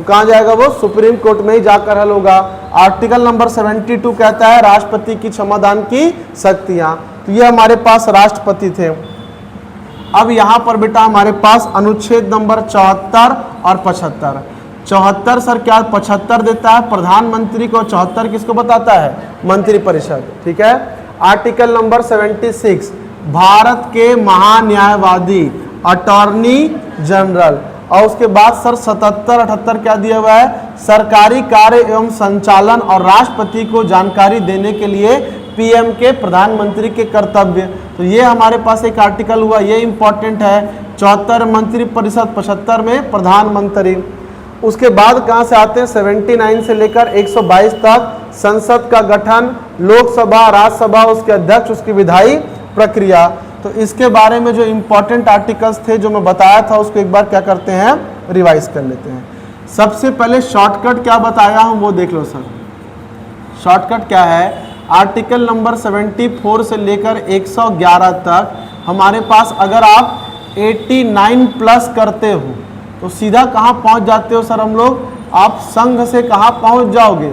कहाँ जाएगा वो? सुप्रीम कोर्ट में ही जाकर हल होगा। आर्टिकल नंबर 72 कहता है राष्ट्रपति की क्षमादान की शक्तियां। तो ये हमारे पास राष्ट्रपति थे। अब यहाँ पर बेटा हमारे पास अनुच्छेद नंबर 74 और 75। 74 सर क्या 75 देता है प्रधानमंत्री को, 74 किसको बताता है? मंत्रिपरिषद। ठीक है। आर्टिकल नंबर 76 भारत के महान्यायवादी अटॉर्नी जनरल। और उसके बाद सर 77 78 क्या दिया हुआ है? सरकारी कार्य एवं संचालन और राष्ट्रपति को जानकारी देने के लिए पीएम के प्रधानमंत्री के कर्तव्य। तो ये हमारे पास एक आर्टिकल हुआ, ये इंपॉर्टेंट है। 74 मंत्री परिषद, 75 में प्रधानमंत्री। उसके बाद कहाँ से आते हैं? 79 से लेकर 122 तक संसद का गठन, लोकसभा, राज्यसभा, उसके अध्यक्ष, उसकी विधायी प्रक्रिया। तो इसके बारे में जो इंपॉर्टेंट आर्टिकल्स थे जो मैं बताया था उसको एक बार क्या करते हैं? रिवाइज कर लेते हैं। सबसे पहले शॉर्टकट क्या बताया हूं वो देख लो सर। शॉर्टकट क्या है? आर्टिकल नंबर 74 से लेकर 111 तक हमारे पास अगर आप 89 प्लस करते हो तो सीधा कहाँ पहुँच जाते हो सर हम लोग? आप संघ से कहाँ पहुँच जाओगे?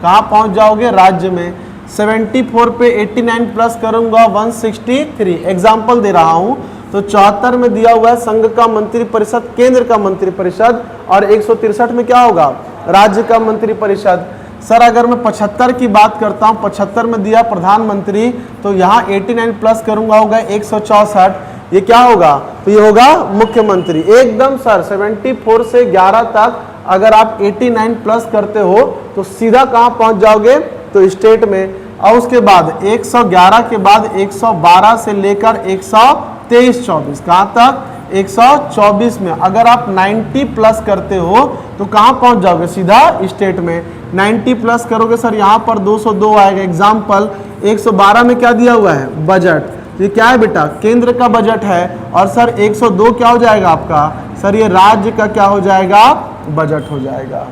कहाँ पहुँच जाओगे? राज्य में। 74 पे 89 प्लस करूंगा 163। एग्जाम्पल दे रहा हूं। तो 74 में दिया हुआ है संघ का मंत्रिपरिषद, केंद्र का मंत्रिपरिषद। और 163 में क्या होगा? राज्य का मंत्रिपरिषद। सर अगर मैं 75 की बात करता हूं, 75 में दिया प्रधानमंत्री, तो यहाँ 89 प्लस करूंगा होगा 164। ये क्या होगा? तो ये होगा मुख्यमंत्री। एकदम सर 74 से 11 तक अगर आप 89 प्लस करते हो तो सीधा कहाँ पहुंच जाओगे, तो स्टेट में। और उसके बाद 111 के बाद 112 से लेकर 123-24 कहाँ तक, 124 में अगर आप 90 प्लस करते हो तो कहाँ पहुंच जाओगे, सीधा स्टेट में। 90 प्लस करोगे सर यहाँ पर 202 आएगा। एग्जाम्पल 112 में क्या दिया हुआ है, बजट। ये क्या है बेटा, केंद्र का बजट है। और सर 102 क्या हो जाएगा आपका, सर ये राज्य का क्या हो जाएगा, बजट हो जाएगा।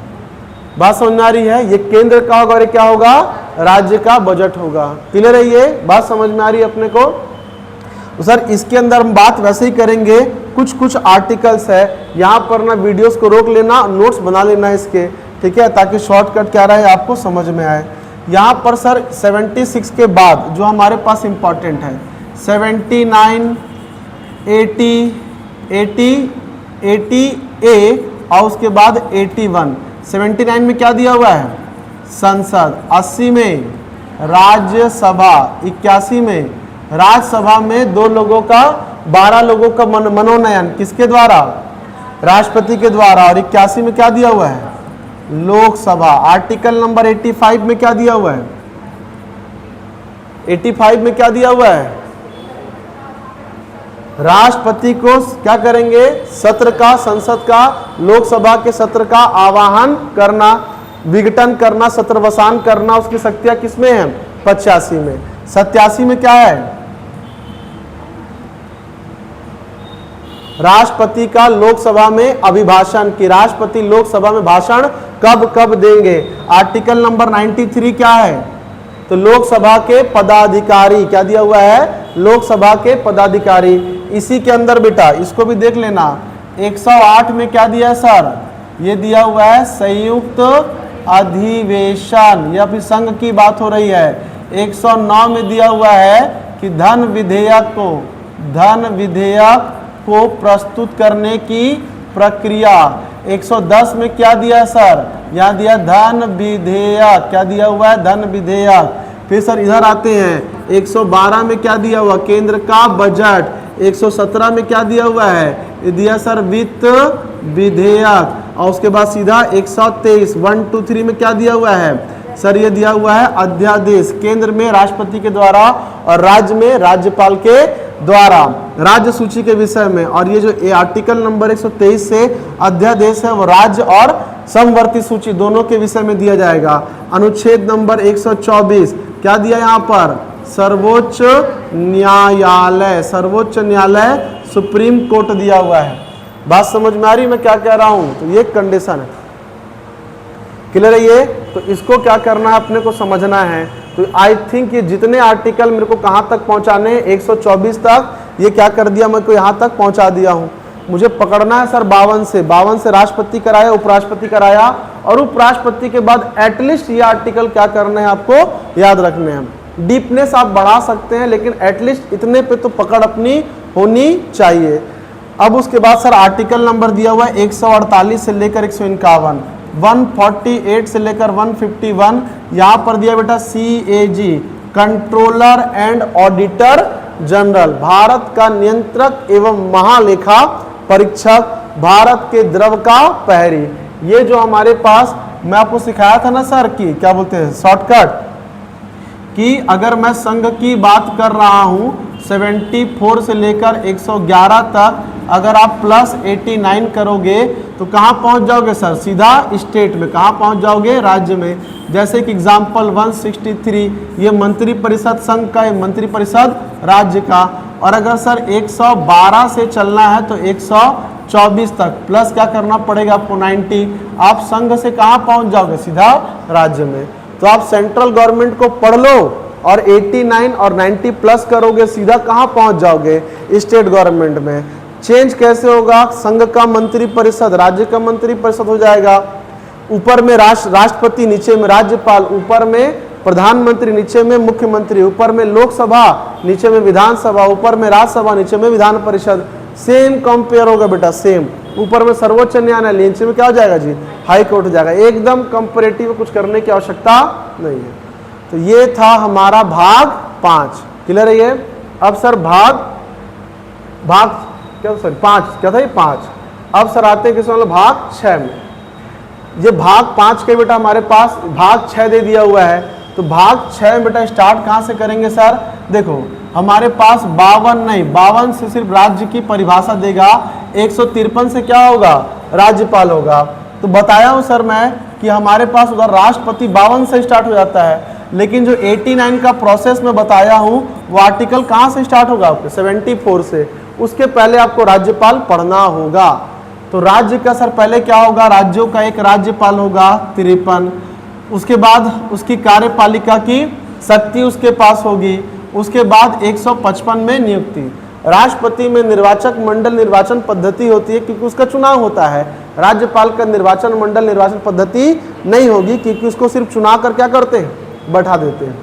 बात समझ में आ रही है, ये केंद्र का होगा और ये क्या होगा, राज्य का बजट होगा। क्लियर है, ये बात समझ में आ रही है अपने को। तो सर इसके अंदर हम बात वैसे ही करेंगे, कुछ कुछ आर्टिकल्स है यहाँ पर ना, वीडियोस को रोक लेना, नोट्स बना लेना इसके, ठीक है, ताकि शॉर्टकट क्या रहे आपको समझ में आए। यहाँ पर सर 76 के बाद जो हमारे पास इंपॉर्टेंट है 79, 80, 80A और उसके बाद 81। 79 में क्या दिया हुआ है, संसद। 80 में राज्यसभा। 81 में राज्यसभा में 2 लोगों का 12 लोगों का मनोनयन किसके द्वारा, राष्ट्रपति के द्वारा। और 81 में क्या दिया हुआ है, लोकसभा। आर्टिकल नंबर 85 में क्या दिया हुआ है, 85 में क्या दिया हुआ है, राष्ट्रपति को क्या करेंगे, सत्र का, संसद का, लोकसभा के सत्र का आवाहन करना, विघटन करना, सत्रवसान करना, उसकी शक्तियां किसमें है, 85 में। 87 में क्या है, राष्ट्रपति का लोकसभा में अभिभाषण की, राष्ट्रपति लोकसभा में भाषण कब कब देंगे। आर्टिकल नंबर 93 क्या है, तो लोकसभा के पदाधिकारी, क्या दिया हुआ है, लोकसभा के पदाधिकारी। इसी के अंदर बेटा इसको भी देख लेना, 108 में क्या दिया है सर, ये दिया हुआ है संयुक्त अधिवेशन, या फिर संघ की बात हो रही है। 109 में दिया हुआ है कि धन विधेयक को प्रस्तुत करने की प्रक्रिया। 110 में क्या दिया है सर, यहाँ दिया धन विधेयक, क्या दिया हुआ है, धन विधेयक। फिर सर इधर आते हैं, 112 में क्या दिया हुआ, केंद्र का बजट। 117 में क्या दिया हुआ है, ये दिया सर वित्त विधेयक। और उसके बाद सीधा 123 1, 2, 3 में क्या दिया हुआ है सर, ये दिया हुआ है अध्यादेश, केंद्र में राष्ट्रपति के द्वारा और राज्य में राज्यपाल के द्वारा, राज्य सूची के विषय में। और ये जो आर्टिकल नंबर 123 से अध्यादेश है वो राज्य और समवर्ती सूची दोनों के विषय में दिया जाएगा। अनुच्छेद नंबर 124 क्या दिया यहाँ पर, सर्वोच्च न्यायालय, सर्वोच्च न्यायालय, सुप्रीम कोर्ट दिया हुआ है। बात समझ में आ रही मैं क्या कह रहा हूं, तो ये कंडीशन है। क्लियर है ये, तो इसको क्या करना है अपने को समझना है। तो आई थिंक ये जितने आर्टिकल मेरे को कहां तक पहुंचाने हैं, 124 तक, ये क्या कर दिया, मैं को यहां तक पहुंचा दिया हूं। मुझे पकड़ना है सर 52 से राष्ट्रपति कराया, उपराष्ट्रपति कराया, और उपराष्ट्रपति के बाद एटलीस्ट ये आर्टिकल क्या करना है आपको याद रखने हैं। डीपनेस आप बढ़ा सकते हैं, लेकिन एटलीस्ट इतने पे तो पकड़ अपनी होनी चाहिए। अब उसके बाद सर आर्टिकल नंबर दिया हुआ है 148 से लेकर 151, 148 से लेकर 151। यहाँ पर दिया बेटा CAG, controller and auditor general, Bharat का नियंत्रक एवं महालेखा परीक्षक, भारत के द्रव का प्रहरी। ये जो हमारे पास मैं आपको सिखाया था ना सर की क्या बोलते हैं शॉर्टकट, कि अगर मैं संघ की बात कर रहा हूं 74 से लेकर 111 तक, अगर आप प्लस 89 करोगे तो कहां पहुंच जाओगे सर, सीधा स्टेट में। कहां पहुंच जाओगे, राज्य में। जैसे कि एग्जांपल 163 ये मंत्री परिषद संघ का, ये मंत्री परिषद राज्य का। और अगर सर 112 से चलना है तो 124 तक प्लस क्या करना पड़ेगा आपको 90, आप संघ से कहां पहुंच जाओगे, सीधा राज्य में। तो आप सेंट्रल गवर्नमेंट को पढ़ लो और 89 और 90 प्लस करोगे, सीधा कहां पहुंच जाओगे, स्टेट गवर्नमेंट में। चेंज कैसे होगा, संघ का मंत्री परिषद राज्य का मंत्री परिषद हो जाएगा। ऊपर में राष्ट्रपति, नीचे में राज्यपाल, ऊपर में प्रधानमंत्री, नीचे में मुख्यमंत्री, ऊपर में लोकसभा, नीचे में विधानसभा, ऊपर में राज्यसभा, नीचे में विधान परिषद। सेम कंपेयर होगा बेटा, सेम। ऊपर में सर्वोच्च न्यायालय, नीचे में क्या हो जाएगा जी, हाई कोर्ट हो जाएगा। एकदम कंपेरेटिव, कुछ करने की आवश्यकता नहीं है। तो ये था हमारा भाग 5। क्लियर है ये। अब सर भाग क्या, सॉरी 5 क्या था ये 5। अब सर आते हैं किस वाले भाग 6 में। ये भाग 5 के बेटा हमारे पास भाग 6 दे दिया हुआ है, तो भाग 6 में बेटा स्टार्ट कहाँ से करेंगे सर? देखो हमारे पास 52 नहीं, 52 से सिर्फ राज्य की परिभाषा देगा, 153 से क्या होगा? राज्यपाल होगा। तो बताया हूँ सर मैं कि हमारे पास उधर राष्ट्रपति 52 से स्टार्ट हो जाता है, लेकिन जो 89 का प्रोसेस में बताया हूँ वो आर्टिकल कहाँ से स्टार्ट होगा? आपके 74 से। उसके पहले आपको राज्यपाल पढ़ना होगा। तो राज्य का सर पहले क्या होगा? राज्यों का एक राज्यपाल होगा 53। उसके बाद उसकी कार्यपालिका की शक्ति उसके पास होगी। उसके बाद 155 में नियुक्ति। राष्ट्रपति में निर्वाचक मंडल निर्वाचन पद्धति होती है क्योंकि उसका चुनाव होता है। राज्यपाल का निर्वाचन मंडल निर्वाचन पद्धति नहीं होगी क्योंकि उसको सिर्फ चुनाव कर क्या करते हैं? बैठा देते हैं।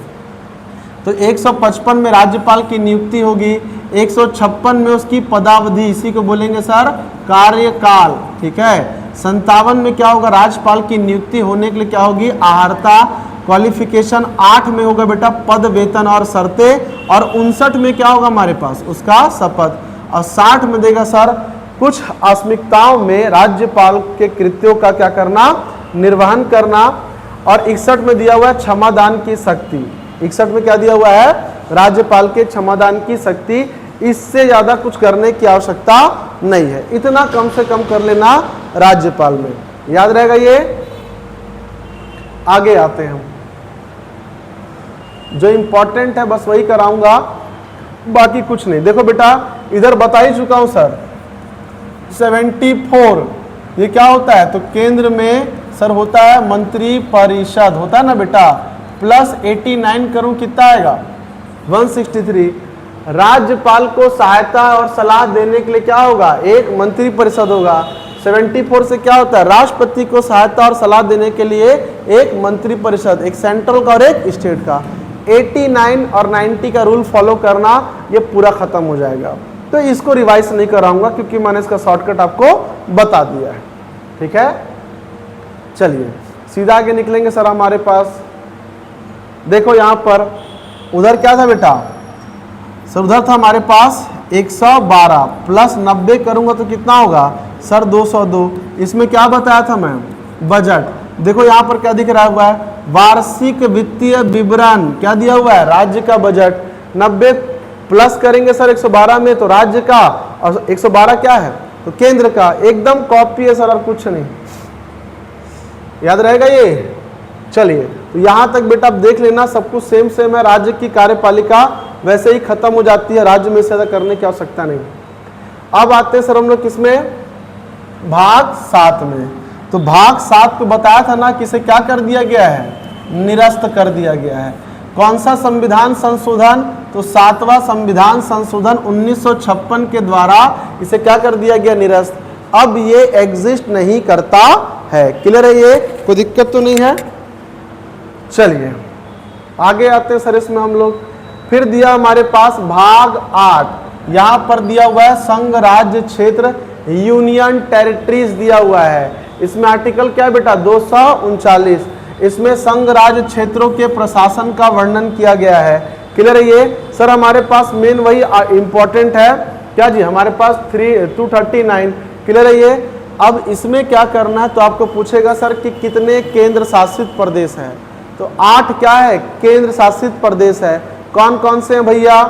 तो 155 में राज्यपाल की नियुक्ति होगी, 156 में उसकी पदावधि, इसी को बोलेंगे सर कार्यकाल, ठीक है। 57 में क्या होगा? राज्यपाल की नियुक्ति होने के लिए क्या होगी? अर्हता, क्वालिफिकेशन। 8 में होगा बेटा पद, वेतन और शर्तें, और 59 में क्या होगा हमारे पास? उसका शपथ। और 60 में देगा सर कुछ आकस्मिकताओं में राज्यपाल के कृत्यों का क्या करना? निर्वहन करना। और 61 में दिया हुआ है क्षमादान की शक्ति। 61 में क्या दिया हुआ है? राज्यपाल के क्षमादान की शक्ति। इससे ज्यादा कुछ करने की आवश्यकता नहीं है, इतना कम से कम कर लेना राज्यपाल में, याद रहेगा ये। आगे आते हैं हम, जो इंपॉर्टेंट है बस वही कराऊंगा, बाकी कुछ नहीं। देखो बेटा इधर बता ही चुका हूं सर, 74 ये क्या होता है? तो केंद्र में सर होता है मंत्री परिषद, होता है ना बेटा, प्लस 89 करूं कितना आएगा? 163। राज्यपाल को सहायता और सलाह देने के लिए क्या होगा? एक मंत्री परिषद होगा। 74 से क्या होता है? राष्ट्रपति को सहायता और सलाह देने के लिए एक मंत्री परिषद, एक सेंट्रल का और एक स्टेट का। 89 और 90 का रूल फॉलो करना, ये पूरा खत्म हो जाएगा। तो इसको रिवाइज नहीं कराऊंगा क्योंकि मैंने इसका शॉर्टकट आपको बता दिया है, ठीक है। चलिए सीधा आगे निकलेंगे सर। हमारे पास देखो यहां पर उधर क्या था बेटा? सर उधर था हमारे पास 112 प्लस 90 करूंगा तो कितना होगा सर? 202। इसमें क्या बताया था मैं? बजट। देखो यहाँ पर क्या दिख रहा हुआ है? वार्षिक वित्तीय विवरण। क्या दिया हुआ है? राज्य का बजट। 90 प्लस करेंगे सर 112 में तो राज्य का, और 112 क्या है? तो केंद्र का। एकदम कॉपी है सर और कुछ नहीं, याद रहेगा ये। चलिए तो यहाँ तक बेटा आप देख लेना, सब कुछ सेम सेम है। राज्य की कार्यपालिका वैसे ही खत्म हो जाती है, राज्य में से ज्यादा करने की आवश्यकता नहीं। अब आते हैं सर हम लोग किसमें? भाग 7 में। तो भाग 7 को बताया था ना किसे क्या कर दिया गया है? निरस्त कर दिया गया है। कौन सा संविधान संशोधन? तो 7वां संविधान संशोधन 1956 के द्वारा इसे क्या कर दिया गया? निरस्त। अब ये एग्जिस्ट नहीं करता है। क्लियर है ये? कोई दिक्कत तो नहीं है। चलिए आगे आते हैं सर। इसमें हम लोग फिर दिया हमारे पास भाग 8, यहां पर दिया हुआ है संघ राज्य क्षेत्र, यूनियन टेरिटरीज दिया हुआ है। इसमें आर्टिकल क्या है बेटा? 239। इसमें संघ राज्य क्षेत्रों के प्रशासन का वर्णन किया गया है। क्लियर है ये? सर हमारे पास मेन वही इंपॉर्टेंट है क्या जी? हमारे पास 239। क्लियर है ये? अब इसमें क्या करना है? तो आपको पूछेगा सर कि कितने केंद्र शासित प्रदेश हैं? तो 8 क्या है? केंद्र शासित प्रदेश है। कौन कौन से हैं भैया?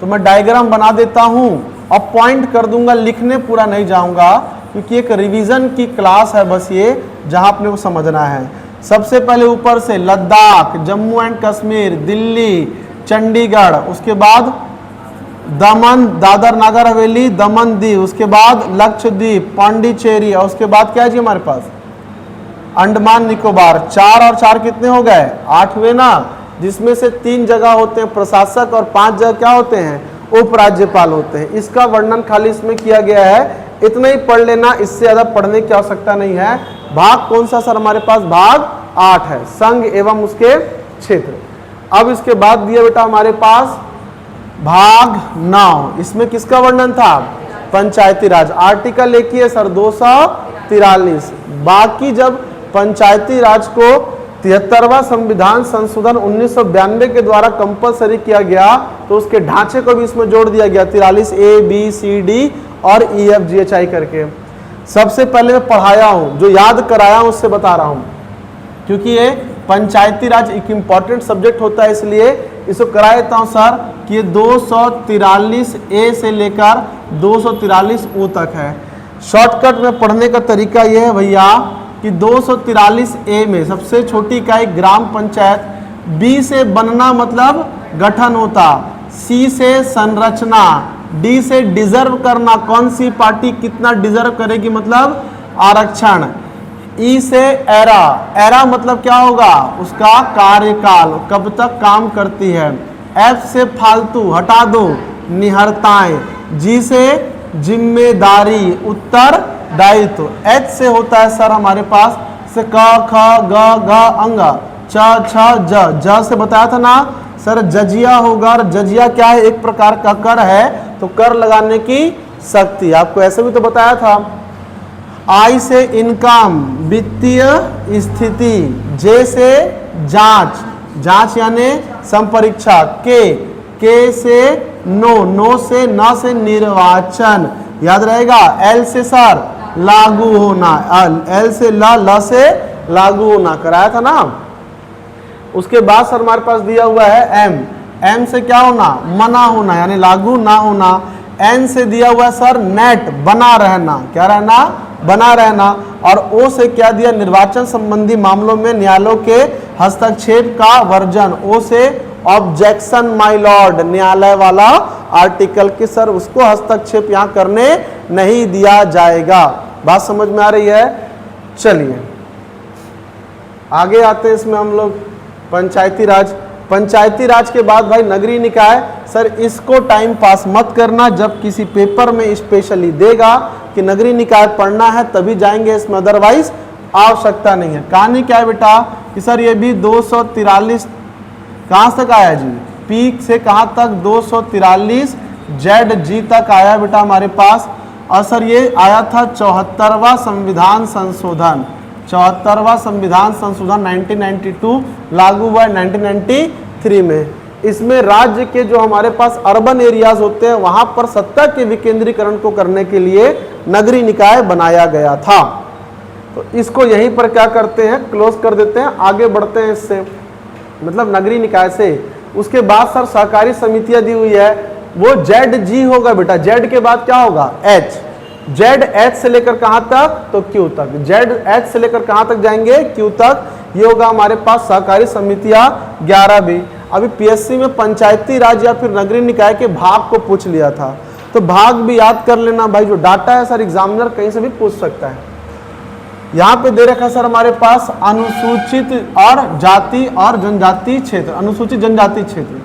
तो मैं डायग्राम बना देता हूं और पॉइंट कर दूंगा, लिखने पूरा नहीं जाऊंगा क्योंकि एक रिवीजन की क्लास है बस ये, जहां आपने को समझना है। सबसे पहले ऊपर से लद्दाख, जम्मू एंड कश्मीर, दिल्ली, चंडीगढ़, उसके बाद दमन, दादर नागर हवेली, दमन दीव, उसके बाद लक्षद्वीप, पांडिचेरी, और उसके बाद क्या है जी हमारे पास? अंडमान निकोबार। 4 और 4 कितने हो गए? 8 हुए ना, जिसमें से 3 जगह होते हैं प्रशासक और 5 जगह क्या होते हैं? उपराज्यपाल होते हैं। इसका वर्णन खाली इसमें किया गया है, इतना ही पढ़ लेना, इससे ज्यादा पढ़ने की आवश्यकता नहीं है। भाग कौन सा सर हमारे पास? भाग 8 है, संघ एवं उसके क्षेत्र। अब इसके बाद दिया बेटा हमारे पास भाग 9, इसमें किसका वर्णन था? पंचायती राज। आर्टिकल एक ही है सर 243। बाकी जब पंचायती राज को 73वां संविधान संशोधन 1992 के द्वारा कंपलसरी किया गया तो उसके ढांचे को भी इसमें जोड़ दिया गया, 43 A B C D और E F G H I करके। सबसे पहले मैं पढ़ाया हूं, जो याद कराया हूं उससे बता रहा हूं, क्योंकि ये पंचायती राज एक इंपॉर्टेंट सब्जेक्ट होता है, इसलिए इसको करा देता हूं सर कि ये 243 ए से लेकर 243 ओ तक है। शॉर्टकट में पढ़ने का तरीका ये है भैया कि 243 ए में सबसे छोटी इकाई ग्राम पंचायत, बी से बनना मतलब गठन होता, सी से संरचना, डी से डिजर्व करना, कौन सी पार्टी कितना डिजर्व करेगी मतलब आरक्षण, ई से एरा, एरा मतलब क्या होगा उसका कार्यकाल, कब तक काम करती है, एफ से फालतू हटा दो निहरताएं, जी से जिम्मेदारी उत्तरदायित्व, एच से होता है सर हमारे पास से क ख ग घ अंग, च छ ज से बताया था ना सर जजिया होगा, और जजिया क्या है एक प्रकार का कर है, तो कर लगाने की शक्ति, आपको ऐसे भी तो बताया था। आई से इनकम वित्तीय स्थिति, जे से जांच, जांच यानी संपरीक्षा, के से नो से न से निर्वाचन, याद रहेगा। एल से सर लागू होना, एल से ल से लागू होना कराया था ना। उसके बाद सर हमारे पास दिया हुआ है एम से क्या होना मना होना यानी लागू ना होना, एन से दिया हुआ है सर नेट बना रहना, क्या रहना बना रहना, और ओ से क्या दिया निर्वाचन संबंधी मामलों में न्यायालयों के हस्तक्षेप का वर्जन, ओ से ऑब्जेक्शन माय लॉर्ड, न्यायालय वाला आर्टिकल की सर उसको हस्तक्षेप यहाँ करने नहीं दिया जाएगा। बात समझ में आ रही है। चलिए आगे आते हैं, इसमें हम लोग पंचायती राज। पंचायती राज के बाद भाई नगरीय निकाय, सर इसको टाइम पास मत करना, जब किसी पेपर में स्पेशली देगा कि नगरीय निकाय पढ़ना है तभी जाएंगे इसमें, अदरवाइज आवश्यकता नहीं है। कहानी क्या है बेटा कि सर ये भी 243 कहाँ तक आया जी, पी से कहाँ तक 243 जेड जी तक आया बेटा हमारे पास, और सर ये आया था 74वां संविधान संशोधन, 74वां संविधान संशोधन 1992 लागू हुआ 1993 में। इसमें राज्य के जो हमारे पास अर्बन एरियाज होते हैं वहां पर सत्ता के विकेंद्रीकरण को करने के लिए नगरीय निकाय बनाया गया था। तो इसको यहीं पर क्या करते हैं क्लोज कर देते हैं, आगे बढ़ते हैं इससे, मतलब नगरीय निकाय से। उसके बाद सर सहकारी समितियां दी हुई है, वो जेड जी होगा बेटा, जेड के बाद क्या होगा एच, जेड एच से लेकर कहां तक तो क्यू तक, जेड एच से लेकर कहां तक जाएंगे क्यू तक, ये होगा हमारे पास सहकारी समितियां 11 भी। अभी पीएससी में पंचायती राज या फिर नगरीय निकाय के भाग को पूछ लिया था, तो भाग भी याद कर लेना भाई, जो डाटा है सर एग्जामिनर कहीं से भी पूछ सकता है। यहाँ पे दे रखा है सर हमारे पास अनुसूचित और जाति और जनजाति क्षेत्र, अनुसूचित जनजाति क्षेत्र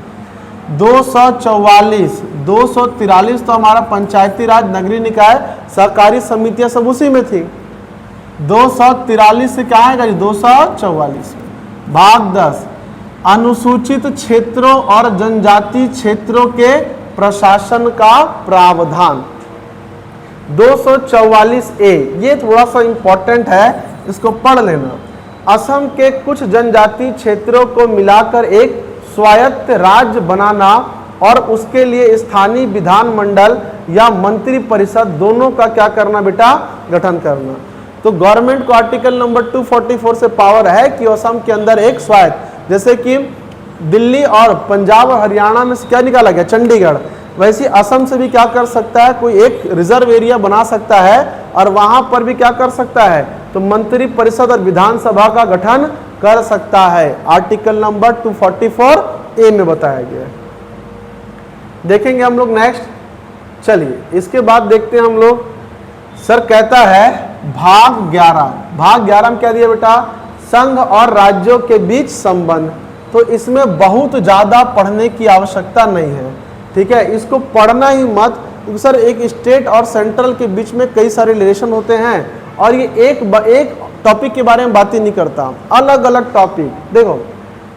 244, 243 तो हमारा पंचायती राज नगरीय निकाय सहकारी समितियां सब उसी में थी, 243 से क्या आएगा जी 244। भाग 10 अनुसूचित क्षेत्रों और जनजाति क्षेत्रों के प्रशासन का प्रावधान, 244 ए, ये थोड़ा सा इंपॉर्टेंट है, इसको पढ़ लेना। असम के कुछ जनजाति क्षेत्रों को मिलाकर एक स्वायत्त राज्य बनाना और उसके लिए स्थानीय विधानमंडल या मंत्री परिषद दोनों का क्या करना बेटा गठन करना। तो गवर्नमेंट को आर्टिकल नंबर 244 से पावर है कि असम के अंदर एक स्वायत्त, जैसे कि दिल्ली और पंजाब और हरियाणा में से क्या निकाला गया चंडीगढ़, वैसे असम से भी क्या कर सकता है कोई एक रिजर्व एरिया बना सकता है और वहां पर भी क्या कर सकता है तो मंत्री परिषद और विधानसभा का गठन कर सकता है। आर्टिकल नंबर 244 ए में बताया गया है। देखेंगे हम लोग नेक्स्ट। चलिए इसके बाद देखते हैं हम लोग, सर कहता है भाग 11, भाग 11 में क्या दिया बेटा संघ और राज्यों के बीच संबंध। तो इसमें बहुत ज्यादा पढ़ने की आवश्यकता नहीं है, ठीक है, इसको पढ़ना ही मत, क्योंकि सर एक स्टेट और सेंट्रल के बीच में कई सारे रिलेशन होते हैं और ये एक टॉपिक के बारे में बात ही नहीं करता, अलग अलग टॉपिक। देखो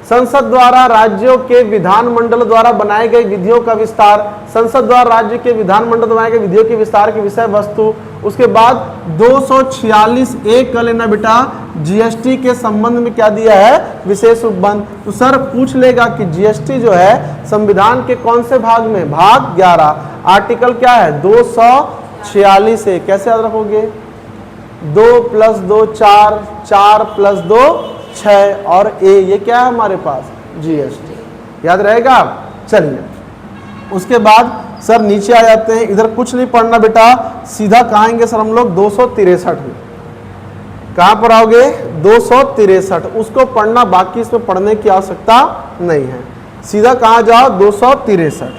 संसद द्वारा राज्यों के विधानमंडल द्वारा बनाए गए विधियों का विस्तार, संसद द्वारा राज्य के विधानमंडल द्वारा बनाए गए विधियों के विस्तार की विषय वस्तु। उसके बाद 246 ए कर लेना बेटा, जीएसटी के संबंध में क्या दिया है विशेष उपबंध। तो सर पूछ लेगा कि जीएसटी जो है संविधान के कौन से भाग में, भाग 11, आर्टिकल क्या है 246 ए, कैसे याद रखोगे 2 + 2 4, 4 + 2 6 और ए, ये क्या है हमारे पास जीएसटी। याद रहेगा। चलिए उसके बाद सर नीचे आ जाते हैं, इधर कुछ नहीं पढ़ना बेटा, सीधा कहाँ आएंगे सर हम लोग 263 में। कहाँ पर आओगे 263, उसको पढ़ना, बाकी इसमें पढ़ने की आवश्यकता नहीं है। सीधा कहाँ जाओ 263,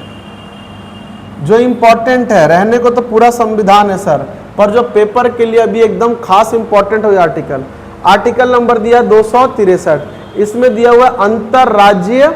जो इंपॉर्टेंट है। रहने को तो पूरा संविधान है सर, पर जो पेपर के लिए अभी एकदम खास इंपॉर्टेंट हो आर्टिकल, आर्टिकल नंबर दिया 263, इसमें दिया हुआ अंतरराज्यीय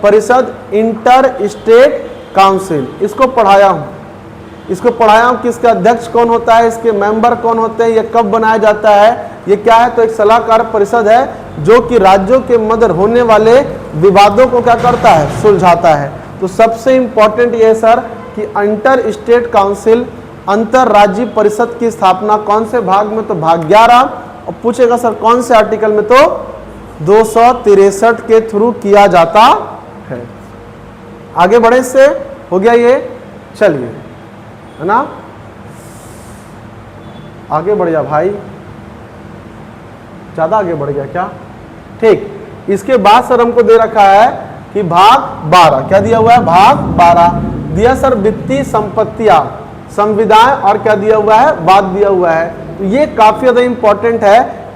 परिषद, इंटर स्टेट काउंसिल। इसको पढ़ाया हूँ, कि इसका अध्यक्ष कौन होता है, इसके मेंबर कौन होते हैं, ये कब बनाया जाता है, ये क्या है। तो एक सलाहकार परिषद है जो कि राज्यों के मध्य होने वाले विवादों को क्या करता है, सुलझाता है। तो सबसे इंपॉर्टेंट ये है सर कि इंटर स्टेट काउंसिल, अंतरराज्यीय परिषद की स्थापना कौन से भाग में, तो भाग 11। और पूछेगा सर कौन से आर्टिकल में, तो 263 के थ्रू किया जाता है। आगे बढ़े, इससे हो गया ये। चलिए है ना, आगे बढ़ जा भाई, ज्यादा आगे बढ़ गया क्या। ठीक, इसके बाद सर हमको दे रखा है कि भाग 12, क्या दिया हुआ है, भाग 12 दिया सर, वित्तीय संपत्तियां, संविदाएं और क्या दिया हुआ है, वाद दिया हुआ है। तो ये काफी ज्यादा इंपॉर्टेंट है।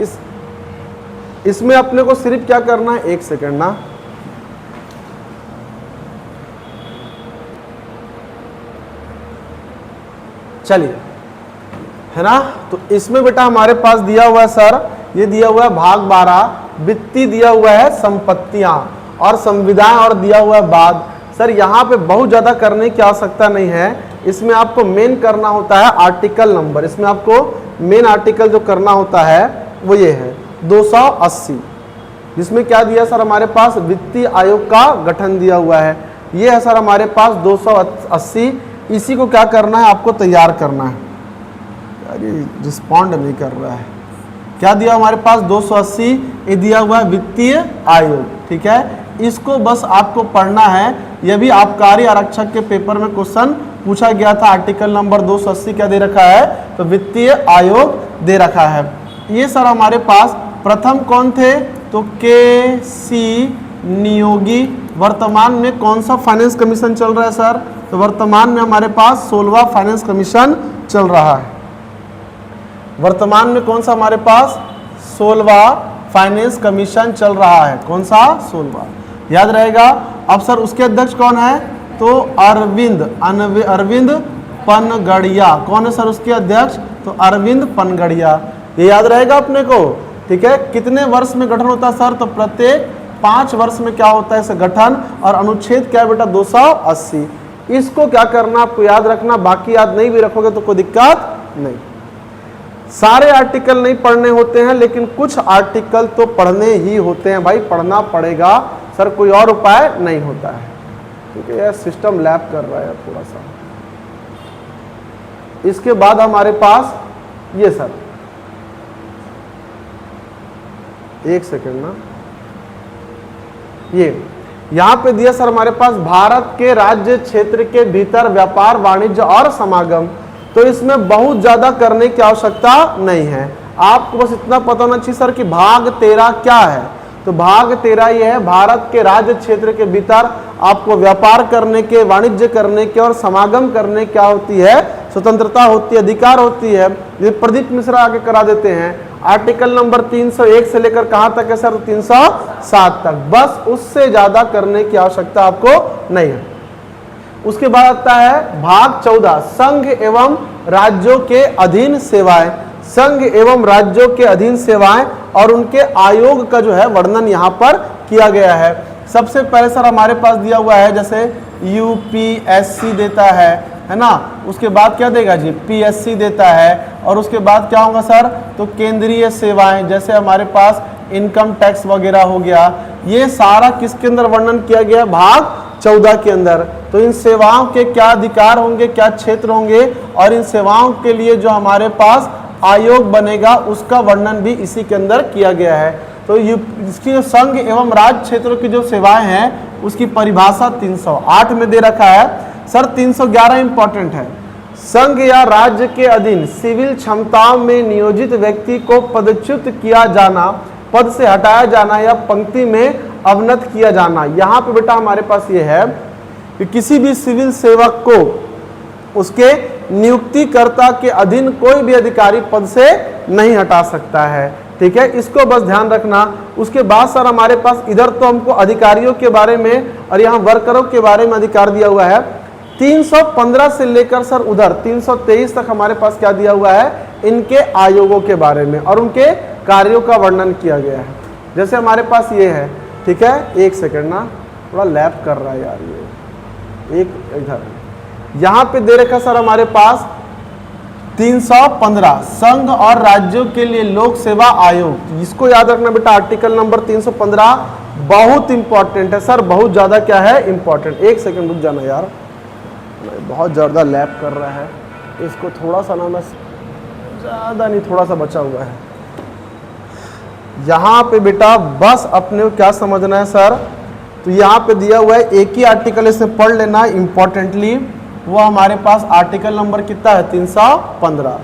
इसमें अपने को सिर्फ क्या करना है, एक सेकंड ना, चलिए है ना। तो इसमें बेटा हमारे पास दिया हुआ है सर, ये दिया हुआ है भाग 12, वित्तीय दिया हुआ है संपत्तियां और संविदाएं और दिया हुआ है बाद। सर यहाँ पे बहुत ज्यादा करने की आवश्यकता नहीं है, इसमें आपको मेन करना होता है आर्टिकल नंबर। इसमें आपको मेन आर्टिकल जो करना होता है वो ये है 280, जिसमें क्या दिया सर हमारे पास, वित्तीय आयोग का गठन दिया हुआ है। ये है सर हमारे पास 280, इसी को क्या करना है, आपको तैयार करना है। अरे रिस्पॉन्ड नहीं कर रहा है, क्या दिया हमारे पास 280, ये दिया हुआ है वित्तीय आयोग। ठीक है, इसको बस आपको पढ़ना है। यह भी आबकारी आरक्षक के पेपर में क्वेश्चन पूछा गया था। आर्टिकल नंबर 280 क्या दे रखा है, तो वित्तीय आयोग दे रखा है। ये सर हमारे पास प्रथम कौन थे, तो के.सी. नियोगी। वर्तमान में कौन सा फाइनेंस कमीशन चल रहा है सर, तो वर्तमान में हमारे पास 16वां फाइनेंस कमीशन चल रहा है। वर्तमान में कौन सा हमारे पास, 16वां फाइनेंस कमीशन चल रहा है। कौन सा, 16वां, याद रहेगा। अब सर उसके अध्यक्ष कौन है, तो अरविंद पनगड़िया। कौन है सर उसके अध्यक्ष, तो अरविंद पनगड़िया, ये याद रहेगा अपने को। ठीक है, कितने वर्ष में गठन होता है सर, तो प्रत्येक 5 वर्ष में क्या होता है इसे गठन। और अनुच्छेद क्या है बेटा, 280। इसको क्या करना, आपको याद रखना, बाकी याद नहीं भी रखोगे तो कोई दिक्कत नहीं। सारे आर्टिकल नहीं पढ़ने होते हैं, लेकिन कुछ आर्टिकल तो पढ़ने ही होते हैं भाई, पढ़ना पड़ेगा सर, कोई और उपाय नहीं होता है। ठीक है, यह सिस्टम लैप कर रहा है थोड़ा सा। इसके बाद हमारे पास ये सर, एक सेकंड ना, ये यहां पे दिया सर हमारे पास भारत के राज्य क्षेत्र के भीतर व्यापार, वाणिज्य और समागम। तो इसमें बहुत ज्यादा करने की आवश्यकता नहीं है, आपको बस इतना पता होना चाहिए सर कि भाग 13 क्या है। तो भाग 13 ये है, भारत के राज्य क्षेत्र के भीतर आपको व्यापार करने के, वाणिज्य करने के और समागम करने क्या होती है, स्वतंत्रता होती है, अधिकार होती है। ये प्रदीप मिश्रा आगे करा देते हैं। आर्टिकल नंबर 301 से लेकर कहां तक है सर, 307 तक, बस उससे ज्यादा करने की आवश्यकता आपको नहीं है। उसके बाद आता है भाग 14, संघ एवं राज्यों के अधीन सेवाएं। संघ एवं राज्यों के अधीन सेवाएं और उनके आयोग का जो है वर्णन यहाँ पर किया गया है। सबसे पहले सर हमारे पास दिया हुआ है, जैसे यूपीएससी देता है ना, उसके बाद क्या देगा जी, पीएससी देता है, और उसके बाद क्या होगा सर, तो केंद्रीय सेवाएं, जैसे हमारे पास इनकम टैक्स वगैरह हो गया। ये सारा किसके अंदर वर्णन किया गया, भाग 14 के अंदर। तो इन सेवाओं के क्या अधिकार होंगे, क्या क्षेत्र होंगे, और इन सेवाओं के लिए जो हमारे पास आयोग बनेगा उसका वर्णन भी इसी के अंदर किया गया है। तो इसकी जो संघ एवं राज्य क्षेत्रों की जो सेवाएं हैं उसकी परिभाषा 308 में दे रखा है सर। 311 इंपॉर्टेंट है, संघ या राज्य के अधीन सिविल क्षमताओं में नियोजित व्यक्ति को पदच्युत किया जाना, पद से हटाया जाना या पंक्ति में अवनत किया जाना। यहाँ पे बेटा हमारे पास ये है कि किसी भी सिविल सेवक को उसके नियुक्तिकर्ता के अधीन कोई भी अधिकारी पद से नहीं हटा सकता है। ठीक है, इसको बस ध्यान रखना। उसके बाद सर हमारे पास इधर तो हमको अधिकारियों के बारे में और यहाँ वर्करों के बारे में अधिकार दिया हुआ है। 315 से लेकर सर उधर 323 तक हमारे पास क्या दिया हुआ है, इनके आयोगों के बारे में और उनके कार्यों का वर्णन किया गया है। जैसे हमारे पास ये है, ठीक है, एक सेकंड ना, थोड़ा लैप कर रहा है यार, ये एक इधर यहाँ पे दे रखा सर हमारे पास 315 संघ और राज्यों के लिए लोक सेवा आयोग। इसको याद रखना बेटा, आर्टिकल नंबर 315 बहुत इंपॉर्टेंट है सर, बहुत ज्यादा क्या है, इंपॉर्टेंट। एक सेकंड रुक जाना यार, बहुत ज्यादा लैप कर रहा है, इसको थोड़ा सा ना, मैं ज्यादा नहीं, थोड़ा सा बचा हुआ है। यहाँ पे बेटा बस अपने को क्या समझना है सर, तो यहाँ पे दिया हुआ है, एक ही आर्टिकल इसे पढ़ लेना इंपॉर्टेंटली। वो हमारे पास आर्टिकल नंबर कितना है, 315।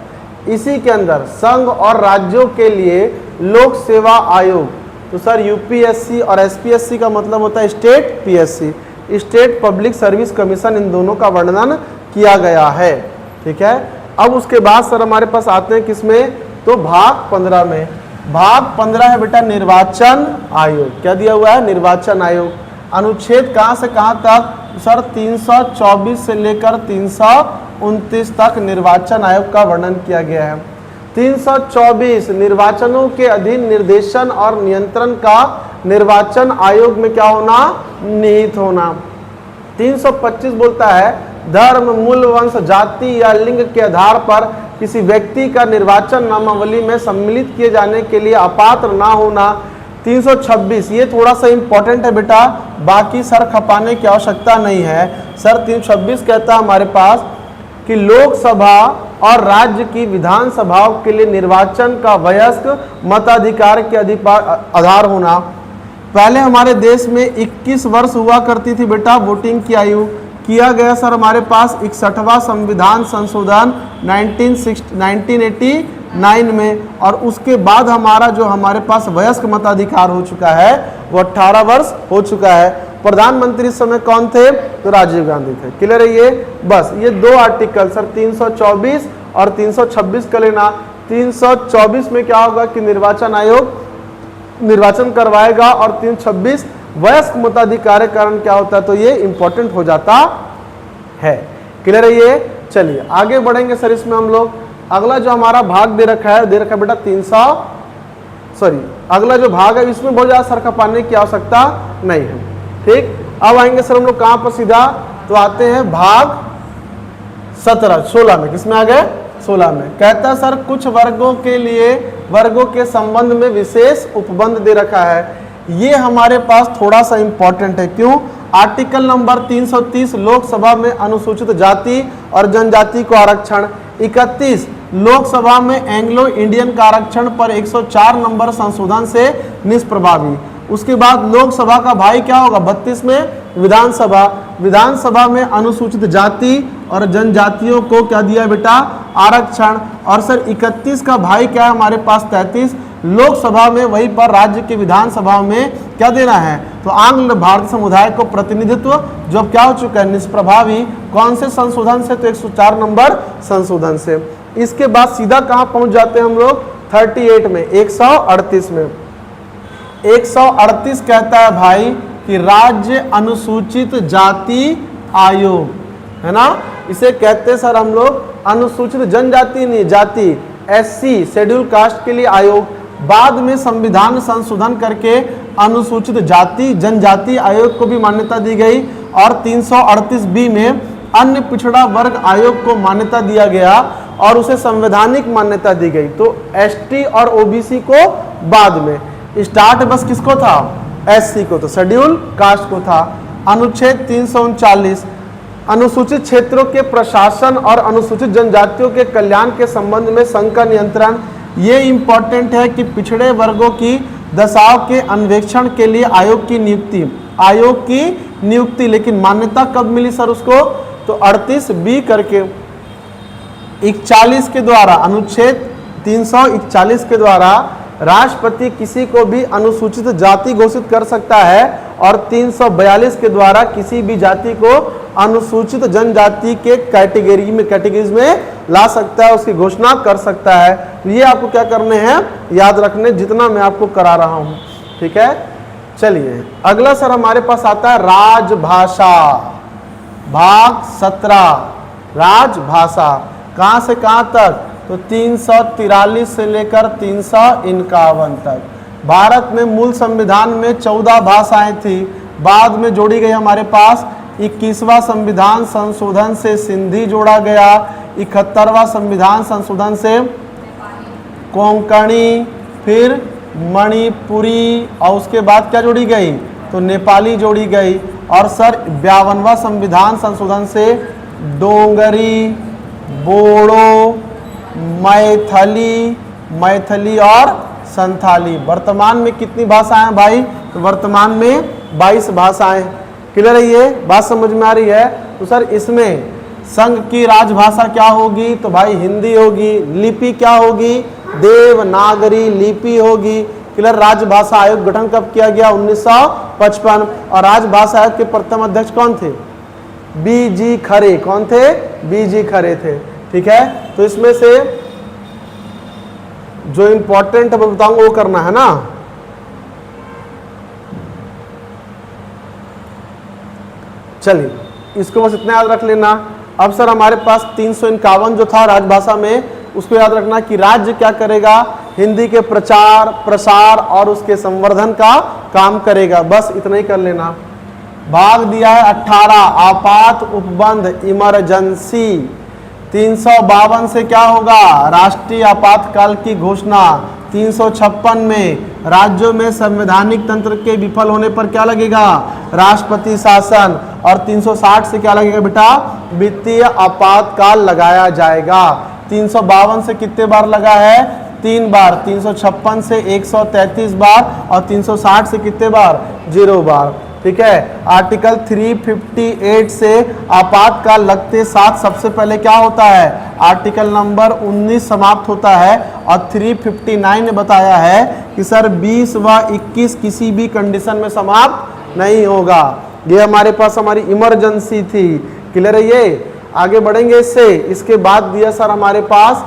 इसी के अंदर संघ और राज्यों के लिए लोक सेवा आयोग, तो सर यूपीएससी और एसपीएससी का मतलब होता है state PSC, state public service commission, इन दोनों का वर्णन किया गया है। ठीक है, अब उसके बाद सर हमारे पास आते हैं किसमें, तो भाग 15 में। भाग 15 है बेटा निर्वाचन आयोग। क्या दिया हुआ है, निर्वाचन आयोग। अनुच्छेद कहाँ से कहाँ तक, सर 324 से लेकर 329 तक निर्वाचन आयोग का वर्णन किया गया है। 324 निर्वाचनों के अधीन निर्देशन और नियंत्रण का निर्वाचन आयोग में क्या होना, निहित होना। 325 बोलता है धर्म, मूल, वंश, जाति या लिंग के आधार पर किसी व्यक्ति का निर्वाचन नामावली में सम्मिलित किए जाने के लिए अपात्र ना होना। 326 ये थोड़ा सा इंपॉर्टेंट है बेटा, बाकी सर खपाने की आवश्यकता नहीं है। सर 326 कहता है हमारे पास कि लोकसभा और राज्य की विधानसभाओं के लिए निर्वाचन का वयस्क मताधिकार के आधार होना। पहले हमारे देश में 21 वर्ष हुआ करती थी बेटा वोटिंग की आयु। किया गया सर हमारे पास 61वां संविधान संशोधन 1989 में, और उसके बाद हमारा जो हमारे पास वयस्क मताधिकार हो चुका है वो 18 वर्ष हो चुका है। प्रधानमंत्री इस समय कौन थे, तो राजीव गांधी थे। क्लियर है ये, बस ये दो आर्टिकल सर 324 और 326 का लेना। 324 में क्या होगा कि निर्वाचन आयोग निर्वाचन करवाएगा और 326 वयस्क मताधिकार के कारण क्या होता है, तो ये इंपॉर्टेंट हो जाता है। क्लियर है ये, चलिए आगे बढ़ेंगे सर। इसमें हम लोग अगला जो हमारा भाग दे रखा है बेटा 300 अगला जो भाग है इसमें बहुत ज्यादा सर खपाने की आवश्यकता नहीं है। ठीक, अब आएंगे सर हम लोग कहां पर सीधा, तो आते हैं भाग 16 में। किसमें आ गए, 16 में। कहता है सर कुछ वर्गों के संबंध में विशेष उपबंध दे रखा है। ये हमारे पास थोड़ा सा इंपॉर्टेंट है। क्यों, आर्टिकल नंबर 330 लोकसभा में अनुसूचित जाति और जनजाति को आरक्षण। 31 लोकसभा में एंग्लो इंडियन का आरक्षण पर 104 नंबर संशोधन से निष्प्रभावी। उसके बाद लोकसभा का भाई क्या होगा, 32 में विधानसभा में अनुसूचित जाति और जनजातियों को क्या दिया बेटा, आरक्षण। और सर 31 का भाई क्या है हमारे पास 33 लोकसभा में, वहीं पर राज्य के विधानसभा में क्या देना है, तो आंग्ल भारतीय समुदाय को प्रतिनिधित्व, जो क्या हो चुका है निष्प्रभावी। कौन से संशोधन से, तो 104 नंबर संशोधन से। इसके बाद सीधा कहां पहुंच जाते हैं हम लोग, 38 में 138 में। 138 कहता है भाई कि राज्य अनुसूचित जाति आयोग, है ना, इसे कहते हैं सर हम लोग अनुसूचित जनजाति नहीं, जाति SC शेड्यूल कास्ट के लिए आयोग। बाद में संविधान संशोधन करके अनुसूचित जाति जनजाति आयोग को भी मान्यता दी गई, और 338B में अन्य पिछड़ा वर्ग आयोग को मान्यता दिया गया और उसे संवैधानिक मान्यता दी गई। तो ST और OBC को बाद में, स्टार्ट बस किसको था, SC को, तो शेड्यूल कास्ट को था। अनुच्छेद 339 अनुसूचित क्षेत्रों के प्रशासन और अनुसूचित जनजातियों के कल्याण के संबंध में संघ का नियंत्रण। ये इंपॉर्टेंट है कि पिछड़े वर्गों की दशाओं के अन्वेषण के लिए आयोग की नियुक्ति, लेकिन मान्यता कब मिली सर उसको, तो 38B करके 341 के द्वारा, अनुच्छेद 341 के द्वारा राष्ट्रपति किसी को भी अनुसूचित जाति घोषित कर सकता है और 342 के द्वारा किसी भी जाति को अनुसूचित जनजाति के कैटेगरीज में ला सकता है, उसकी घोषणा कर सकता है। तो ये आपको क्या करने हैं, याद रखने, जितना मैं आपको करा रहा हूं। ठीक है, चलिए अगला सर हमारे पास आता है राजभाषा, भाग 17, राजभाषा। कहां से कहां तक, तो 343 से लेकर 351 तक। भारत में मूल संविधान में 14 भाषाएं थी, बाद में जोड़ी गई हमारे पास 21वां संविधान संशोधन से सिंधी जोड़ा गया, 71वां संविधान संशोधन से कोंकणी, फिर मणिपुरी, और उसके बाद क्या जोड़ी गई, तो नेपाली जोड़ी गई। और सर 52वां संविधान संशोधन से डोंगरी, बोडो, मैथिली और संथाली। वर्तमान में कितनी भाषाएं हैं भाई, तो वर्तमान में 22 भाषाएं। क्लियर है, ये बात समझ में आ रही है। तो सर इसमें संघ की राजभाषा क्या होगी, तो भाई हिंदी होगी। लिपि क्या होगी, देवनागरी लिपि होगी। क्लियर। राजभाषा आयोग गठन कब किया गया, 1955। और राजभाषा आयोग के प्रथम अध्यक्ष कौन थे, बी.जी. खरे। कौन थे, बी.जी. खरे थे। ठीक है, तो इसमें से जो इंपॉर्टेंट है बताऊंगा वो करना है ना। चलिए इसको बस इतना याद रख लेना। अब सर हमारे पास 351 जो था राजभाषा में, उसको याद रखना कि राज्य क्या करेगा, हिंदी के प्रचार प्रसार और उसके संवर्धन का काम करेगा। बस इतना ही कर लेना। भाग दिया है 18, आपात उपबंध, इमरजेंसी। 352 से क्या होगा, राष्ट्रीय आपातकाल की घोषणा। 356 में राज्यों में संवैधानिक तंत्र के विफल होने पर क्या लगेगा, राष्ट्रपति शासन। और 360 से क्या लगेगा बेटा, वित्तीय आपातकाल लगाया जाएगा। 352 से कितने बार लगा है, 3 बार। 356 से 133 बार और 360 से कितने बार, 0 बार। ठीक है। आर्टिकल 358 से आपातकाल लगते साथ सबसे पहले क्या होता है, आर्टिकल नंबर 19 समाप्त होता है। और 359 ने बताया है कि सर 20 व 21 किसी भी कंडीशन में समाप्त नहीं होगा। ये हमारे पास हमारी इमरजेंसी थी। क्लियर है ये। आगे बढ़ेंगे इससे। इसके बाद दिया सर हमारे पास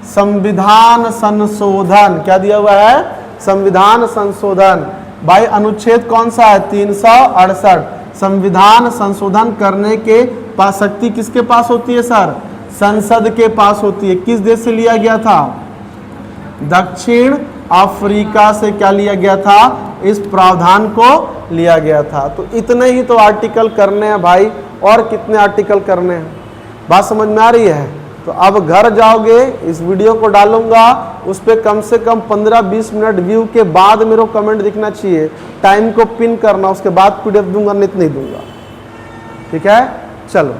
संविधान संशोधन। क्या दिया हुआ है, संविधान संशोधन। भाई अनुच्छेद कौन सा है, 368। संविधान संशोधन करने के पास शक्ति किसके पास होती है सर, संसद के पास होती है। किस देश से लिया गया था, दक्षिण अफ्रीका से क्या लिया गया था, इस प्रावधान को लिया गया था। तो इतने ही तो आर्टिकल करने हैं भाई, और कितने आर्टिकल करने हैं, बात समझ में आ रही है। तो अब घर जाओगे, इस वीडियो को डालूंगा, उस पर कम से कम 15-20 मिनट व्यू के बाद मेरे को कमेंट दिखना चाहिए। टाइम को पिन करना, उसके बाद PDF दूंगा, नहीं दूंगा। ठीक है, चलो।